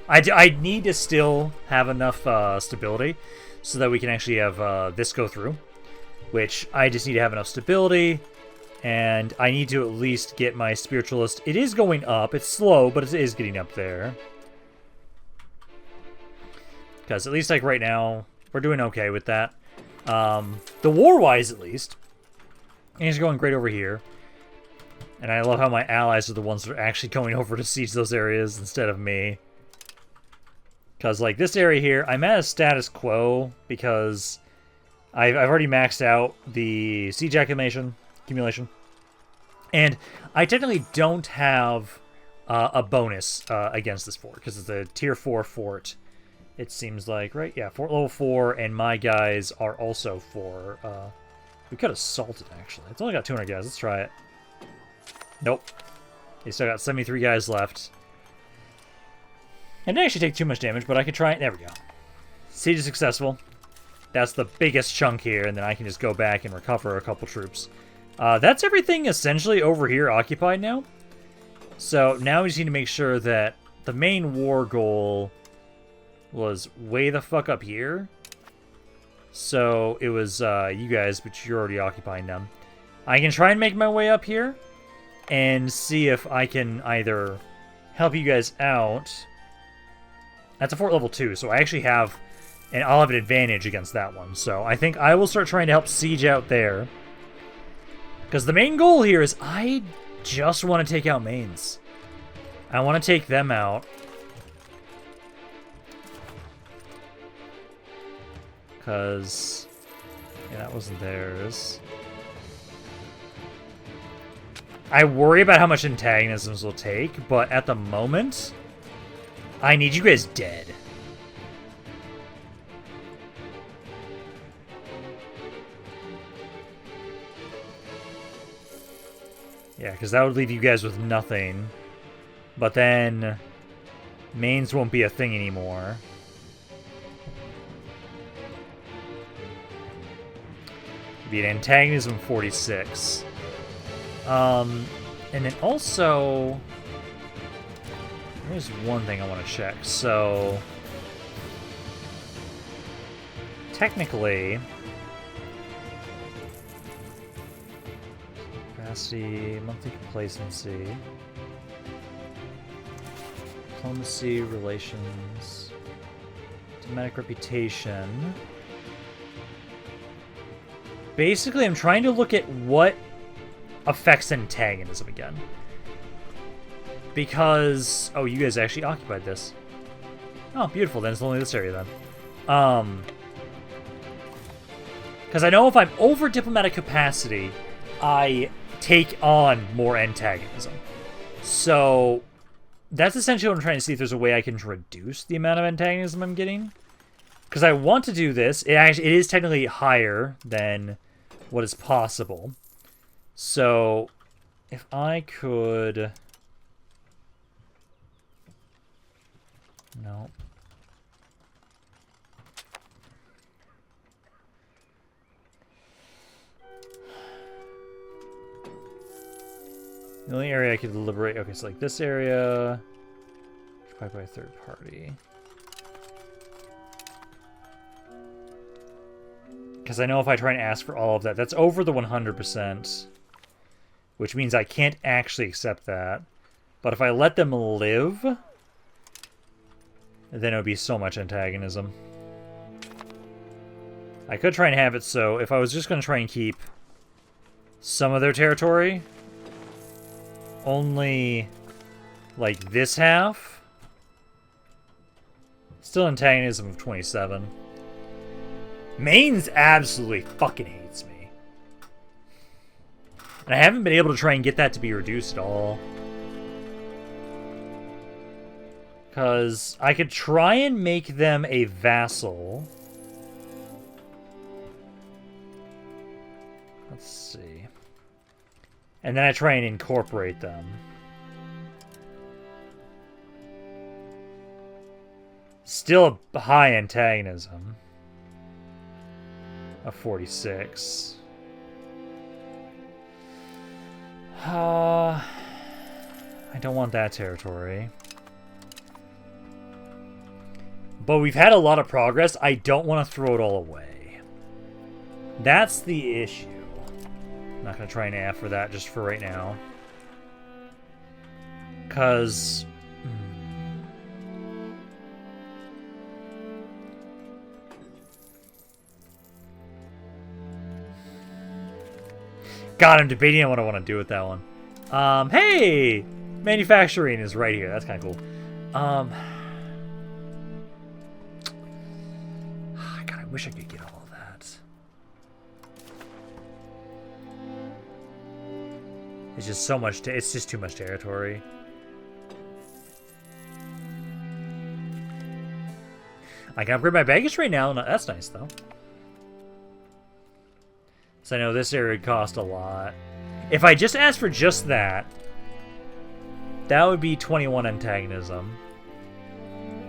I need to still have enough stability so that we can actually have this go through. Which, I just need to have enough stability. And I need to at least get my spiritualist. It is going up. It's slow, but it is getting up there. Because at least like right now, we're doing okay with that. The war-wise, at least. And it's going great over here. And I love how my allies are the ones that are actually going over to siege those areas instead of me. Because, like, this area here, I'm at a status quo because I've already maxed out the siege accumulation. And I technically don't have a bonus against this fort because it's a tier 4 fort. It seems like, right? Yeah, fort level 4, and my guys are also 4. We could assault it, actually. It's only got 200 guys. Let's try it. Nope. They still got 73 guys left. I didn't actually take too much damage, but I could try it. There we go. Siege is successful. That's the biggest chunk here, and then I can just go back and recover a couple troops. That's everything essentially over here occupied now. So now we just need to make sure that the main war goal was way the fuck up here. So it was you guys, but you're already occupying them. I can try and make my way up here and see if I can either help you guys out. That's a fort level 2, so I actually have... and I'll have an advantage against that one. So I think I will start trying to help siege out there. Because the main goal here is I just want to take out Mainz. I want to take them out. Because... yeah, that wasn't theirs. I worry about how much antagonisms will take, but at the moment, I need you guys dead. Yeah, because that would leave you guys with nothing. But then Mainz won't be a thing anymore. Be an antagonism 46. And then also, there's one thing I want to check. So, technically, capacity, monthly complacency, diplomacy, relations, diplomatic reputation. Basically, I'm trying to look at what affects antagonism again. Because... oh, you guys actually occupied this. Oh, beautiful. Then it's only this area, then. Because I know if I'm over diplomatic capacity, I take on more antagonism. So, that's essentially what I'm trying to see if there's a way I can reduce the amount of antagonism I'm getting. Because I want to do this. It is technically higher than what is possible. So, if I could... no. The only area I could deliberate... okay, so like this area... occupied by a third party. Because I know if I try and ask for all of that, that's over the 100%. Which means I can't actually accept that. But if I let them live, then it would be so much antagonism. I could try and have it so if I was just going to try and keep some of their territory, only like this half, still antagonism of 27. Mainz absolutely fucking hates me. And I haven't been able to try and get that to be reduced at all. Because I could try and make them a vassal. Let's see. And then I try and incorporate them. Still a high antagonism. Of 46. I don't want that territory. But we've had a lot of progress. I don't want to throw it all away. That's the issue. I'm not going to try and ask for that just for right now. Because... God, I'm debating on what I want to do with that one. Hey! Manufacturing is right here. That's kind of cool. God, I wish I could get all of that. It's just so much... it's just too much territory. I can upgrade my baggage right now. No, that's nice, though. So I know this area would cost a lot. If I just asked for just that, that would be 21 antagonism.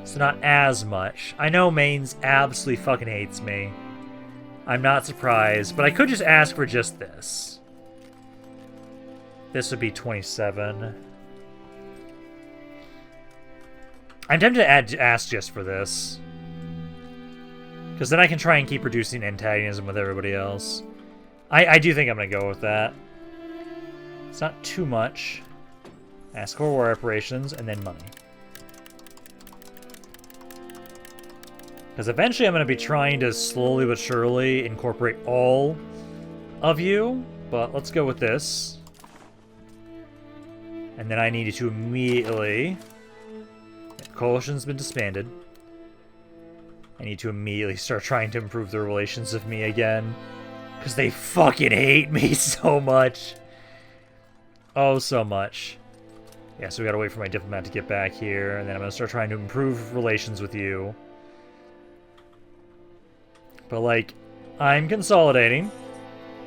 So not as much. I know Mainz absolutely fucking hates me. I'm not surprised, but I could just ask for just this. This would be 27. I'm tempted to ask just for this. Because then I can try and keep reducing antagonism with everybody else. I do think I'm going to go with that. It's not too much. Ask for war reparations, and then money. Because eventually I'm going to be trying to slowly but surely incorporate all of you. But let's go with this. And then I need to immediately... Coalition's been disbanded. I need to immediately start trying to improve the relations with me again. Because they fucking hate me so much. Oh, so much. Yeah, so we gotta wait for my diplomat to get back here, and then I'm gonna start trying to improve relations with you. But, like, I'm consolidating.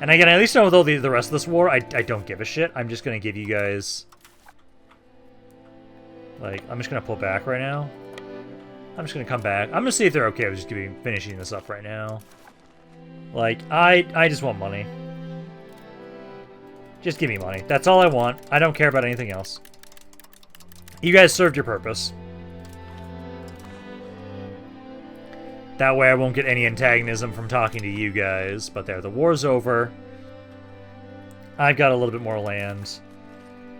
And again, at least know with all the rest of this war, I don't give a shit. I'm just gonna give you guys... Like, I'm just gonna pull back right now. I'm just gonna come back. I'm gonna see if they're okay with just finishing this up right now. Like, I just want money. Just give me money. That's all I want. I don't care about anything else. You guys served your purpose. That way I won't get any antagonism from talking to you guys. But there, the war's over. I've got a little bit more land.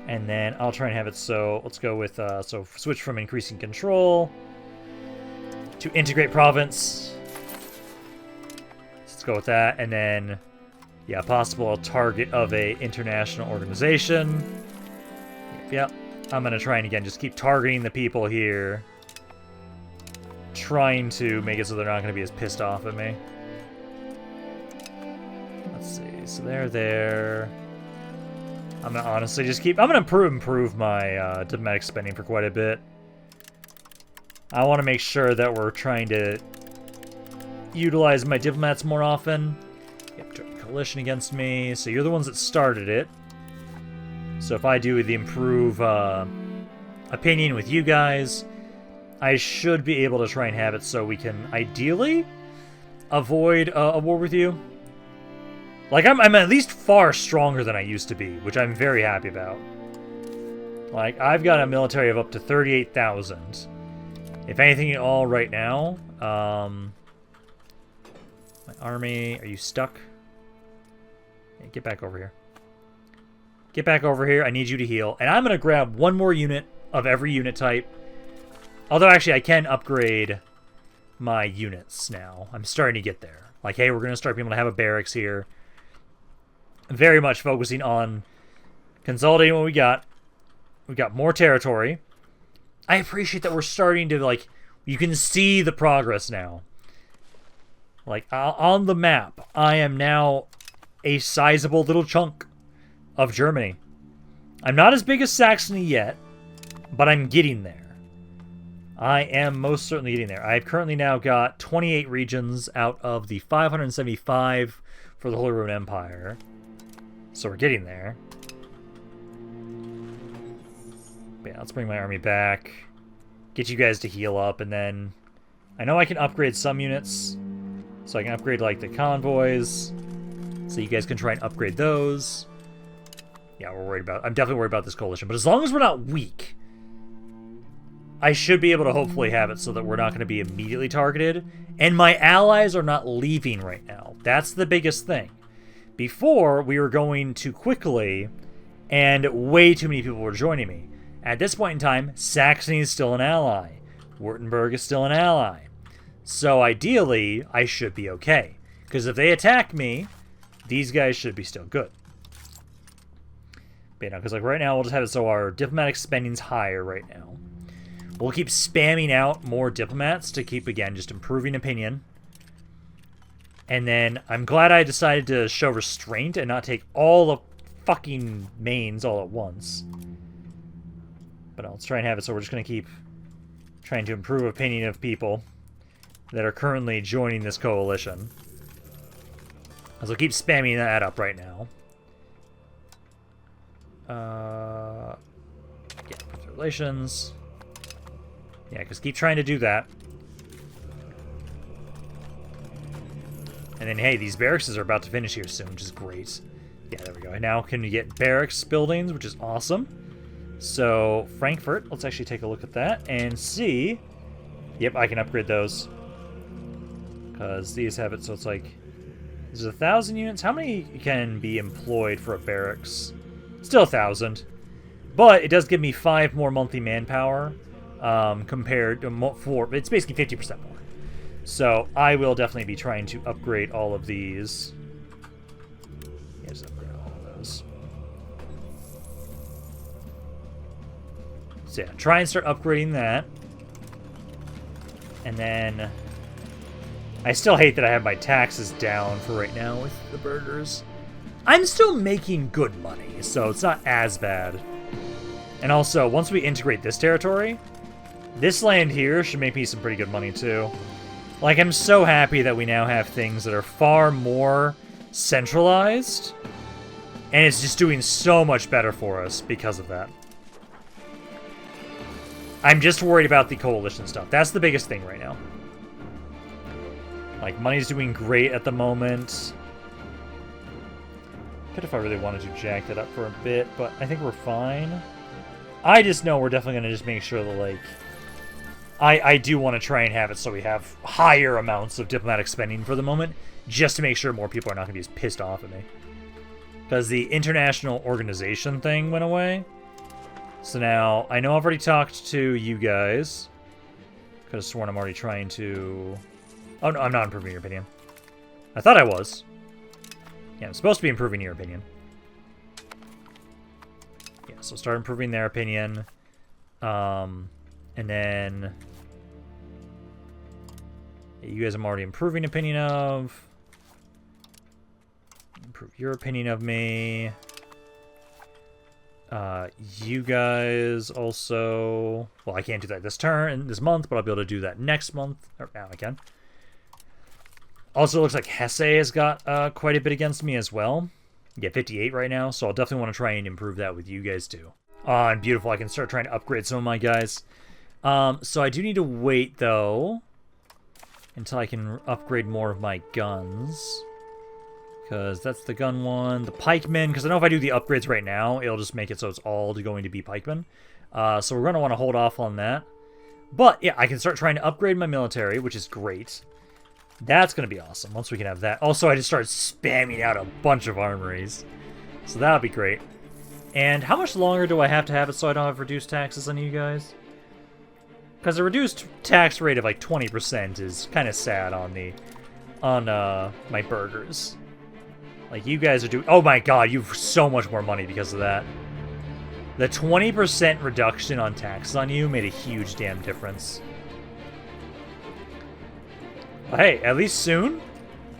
And then I'll try and have it so... Let's go with... so switch from increasing control to integrate province. Let's go with that. And then... Yeah, possible target of a international organization. Yep. I'm going to try and, again, just keep targeting the people here. Trying to make it so they're not going to be as pissed off at me. Let's see. So they're there. I'm going to honestly just keep... I'm going to improve my diplomatic spending for quite a bit. I want to make sure that we're trying to utilize my diplomats more often. Yep, coalition against me. So you're the ones that started it. So if I do the improve opinion with you guys, I should be able to try and have it so we can ideally avoid a war with you. Like, I'm at least far stronger than I used to be, which I'm very happy about. Like, I've got a military of up to 38,000. If anything at all right now, my army, are you stuck? Yeah, get back over here. Get back over here. I need you to heal. And I'm going to grab one more unit of every unit type. Although, actually, I can upgrade my units now. I'm starting to get there. Like, hey, we're going to start being able to have a barracks here. Very much focusing on consolidating what we got. We've got more territory. I appreciate that we're starting to, like, you can see the progress now. Like, on the map, I am now a sizable little chunk of Germany. I'm not as big as Saxony yet, but I'm getting there. I am most certainly getting there. I've currently now got 28 regions out of the 575 for the Holy Roman Empire. So we're getting there. But yeah, let's bring my army back. Get you guys to heal up, and then... I know I can upgrade some units. So I can upgrade, like, the convoys. So you guys can try and upgrade those. Yeah, I'm definitely worried about this coalition. But as long as we're not weak, I should be able to hopefully have it so that we're not going to be immediately targeted. And my allies are not leaving right now. That's the biggest thing. Before, we were going too quickly, and way too many people were joining me. At this point in time, Saxony is still an ally. Württemberg is still an ally. So ideally, I should be okay. Because if they attack me, these guys should be still good. But, you know, because like right now, we'll just have it so our diplomatic spending's higher right now. We'll keep spamming out more diplomats to keep, again, just improving opinion. And then I'm glad I decided to show restraint and not take all the fucking Mainz all at once. But let's try and have it so we're just going to keep trying to improve opinion of people that are currently joining this coalition. So we'll keep spamming that up right now. Yeah, relations. Yeah, because keep trying to do that. And then, hey, these barracks are about to finish here soon, which is great. Yeah, there we go. And now can we get barracks buildings, which is awesome. So, Frankfurt, let's actually take a look at that and see. Yep, I can upgrade those. Because these have it, so it's like... Is it 1,000 units? How many can be employed for a barracks? Still 1,000. But it does give me 5 more monthly manpower compared to 4. It's basically 50% more. So I will definitely be trying to upgrade all of these. Yeah, just upgrade all of those. So yeah, try and start upgrading that. And then... I still hate that I have my taxes down for right now with the burgers. I'm still making good money, so it's not as bad. And also, once we integrate this territory, this land here should make me some pretty good money too. Like, I'm so happy that we now have things that are far more centralized, and it's just doing so much better for us because of that. I'm just worried about the coalition stuff. That's the biggest thing right now. Like, money's doing great at the moment. Could if I really wanted to jack that up for a bit, but I think we're fine. I just know we're definitely going to just make sure that, like... I do want to try and have it so we have higher amounts of diplomatic spending for the moment, just to make sure more people are not going to be as pissed off at me. Because the international organization thing went away. So now, I know I've already talked to you guys. Could have sworn I'm already trying to... Oh, no, I'm not improving your opinion. I thought I was. Yeah, I'm supposed to be improving your opinion. Yeah, so start improving their opinion. And then... You guys I'm already improving opinion of. Improve your opinion of me. You guys also... Well, I can't do that this month, but I'll be able to do that next month. Or now I can. Also, it looks like Hesse has got quite a bit against me as well. Yeah, 58 right now, so I'll definitely want to try and improve that with you guys too. And beautiful, I can start trying to upgrade some of my guys. So I do need to wait, though, until I can upgrade more of my guns. Because that's the gun one. The pikemen, because I know if I do the upgrades right now, it'll just make it so it's all going to be pikemen. So we're going to want to hold off on that. But, yeah, I can start trying to upgrade my military, which is great. That's going to be awesome, once we can have that. Also, I just started spamming out a bunch of armories. So that'll be great. And how much longer do I have to have it so I don't have reduced taxes on you guys? Because a reduced tax rate of like 20% is kind of sad on my burgers. Like, you guys are doing... Oh my god, you have so much more money because of that. The 20% reduction on taxes on you made a huge damn difference. But hey, at least soon,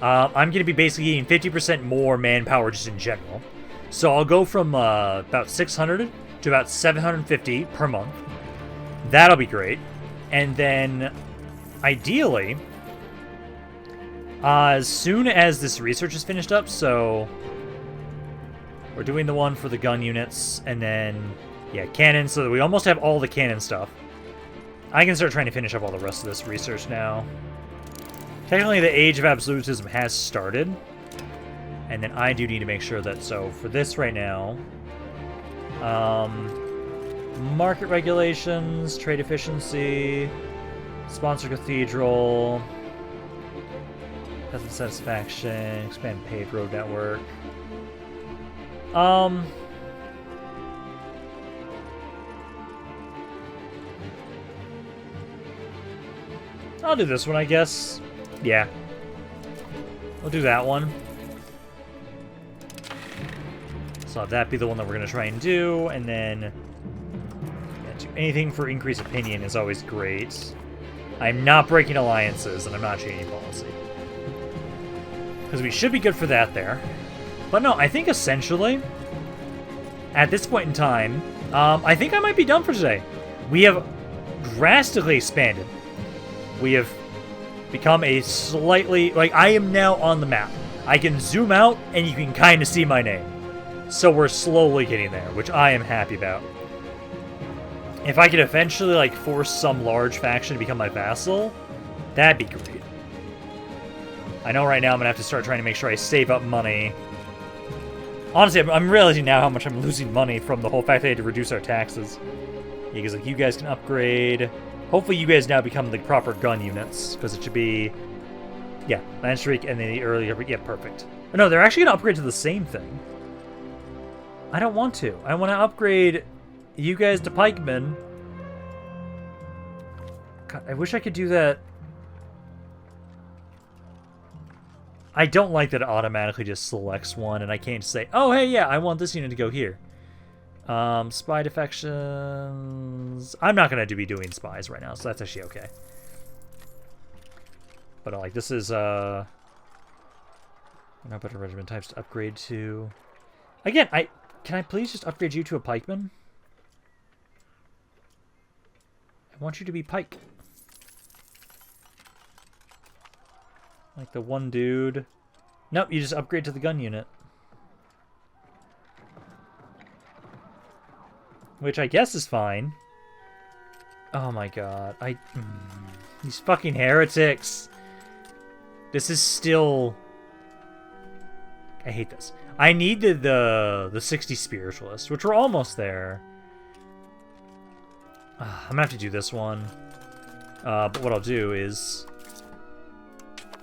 I'm going to be basically getting 50% more manpower just in general. So I'll go from about 600 to about 750 per month. That'll be great. And then, ideally, as soon as this research is finished up, so we're doing the one for the gun units, and then, yeah, cannon, so that we almost have all the cannon stuff. I can start trying to finish up all the rest of this research now. Technically, the Age of Absolutism has started, and then I do need to make sure that, so for this right now, market regulations, trade efficiency, sponsor cathedral, peasant satisfaction, expand paved road network. I'll do this one, I guess. Yeah. We'll do that one. So have that be the one that we're going to try and do, and then... Anything for increased opinion is always great. I'm not breaking alliances, and I'm not changing policy. Because we should be good for that there. But no, I think essentially, at this point in time, I think I might be done for today. We have drastically expanded. We have become a slightly... Like, I am now on the map. I can zoom out, and you can kind of see my name. So we're slowly getting there, which I am happy about. If I could eventually, like, force some large faction to become my vassal, that'd be great. I know right now I'm going to have to start trying to make sure I save up money. Honestly, I'm realizing now how much I'm losing money from the whole fact that I had to reduce our taxes. Yeah, because, like, you guys can upgrade. Hopefully you guys now become the proper gun units, because it should be... Yeah, land streak and then the earlier... Yeah, perfect. Oh, no, they're actually going to upgrade to the same thing. I don't want to. I want to upgrade... You guys to pikemen. God, I wish I could do that. I don't like that it automatically just selects one, and I can't say, oh, hey, yeah, I want this unit to go here. Spy defections. I'm not going to be doing spies right now, so that's actually okay. But, like, this is, no better regiment types to upgrade to. Again, can I please just upgrade you to a pikeman? want you to be pike. Like the one dude. Nope, you just upgrade to the gun unit. Which I guess is fine. Oh my god. These fucking heretics. This is still... I hate this. I needed the 60 spiritualists, which we're almost there. I'm gonna have to do this one. But what I'll do is...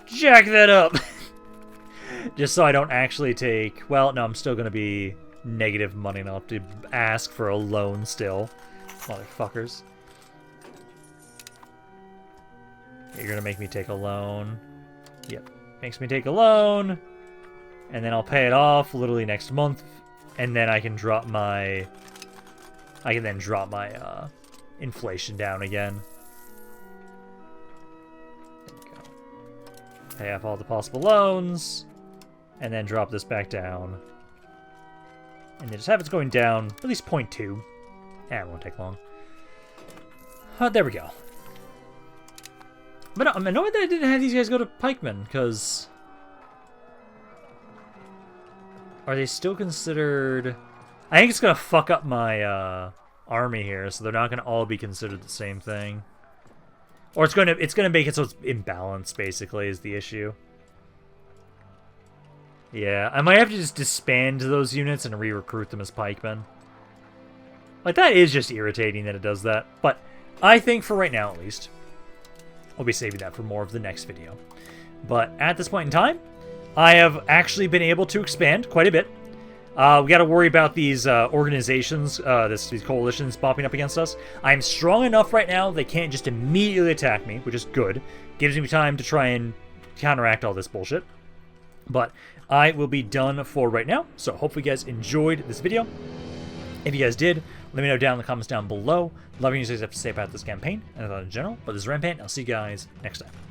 jack that up! Just so I don't actually take... Well, no, I'm still gonna be negative money, and I'll have to ask for a loan still. Motherfuckers. You're gonna make me take a loan. Yep. Makes me take a loan. And then I'll pay it off literally next month. And then I can drop my... inflation down again. There we go. Pay off all the possible loans. And then drop this back down. And then just have it going down at least 0.2. It won't take long. There we go. But I'm annoyed that I didn't have these guys go to pikemen, because... Are they still considered... I think it's going to fuck up my army here, so they're not going to all be considered the same thing. Or it's going to make it so it's imbalanced, basically, is the issue. Yeah, I might have to just disband those units and re-recruit them as pikemen. Like, that is just irritating that it does that. But I think for right now, at least, I'll be saving that for more of the next video. But at this point in time, I have actually been able to expand quite a bit. We got to worry about these organizations, these coalitions popping up against us. I'm strong enough right now they can't just immediately attack me, which is good. Gives me time to try and counteract all this bullshit. But I will be done for right now. So hopefully you guys enjoyed this video. If you guys did, let me know down in the comments down below. Loving you guys have to say about this campaign and about in general. But this is Rampaned. I'll see you guys next time.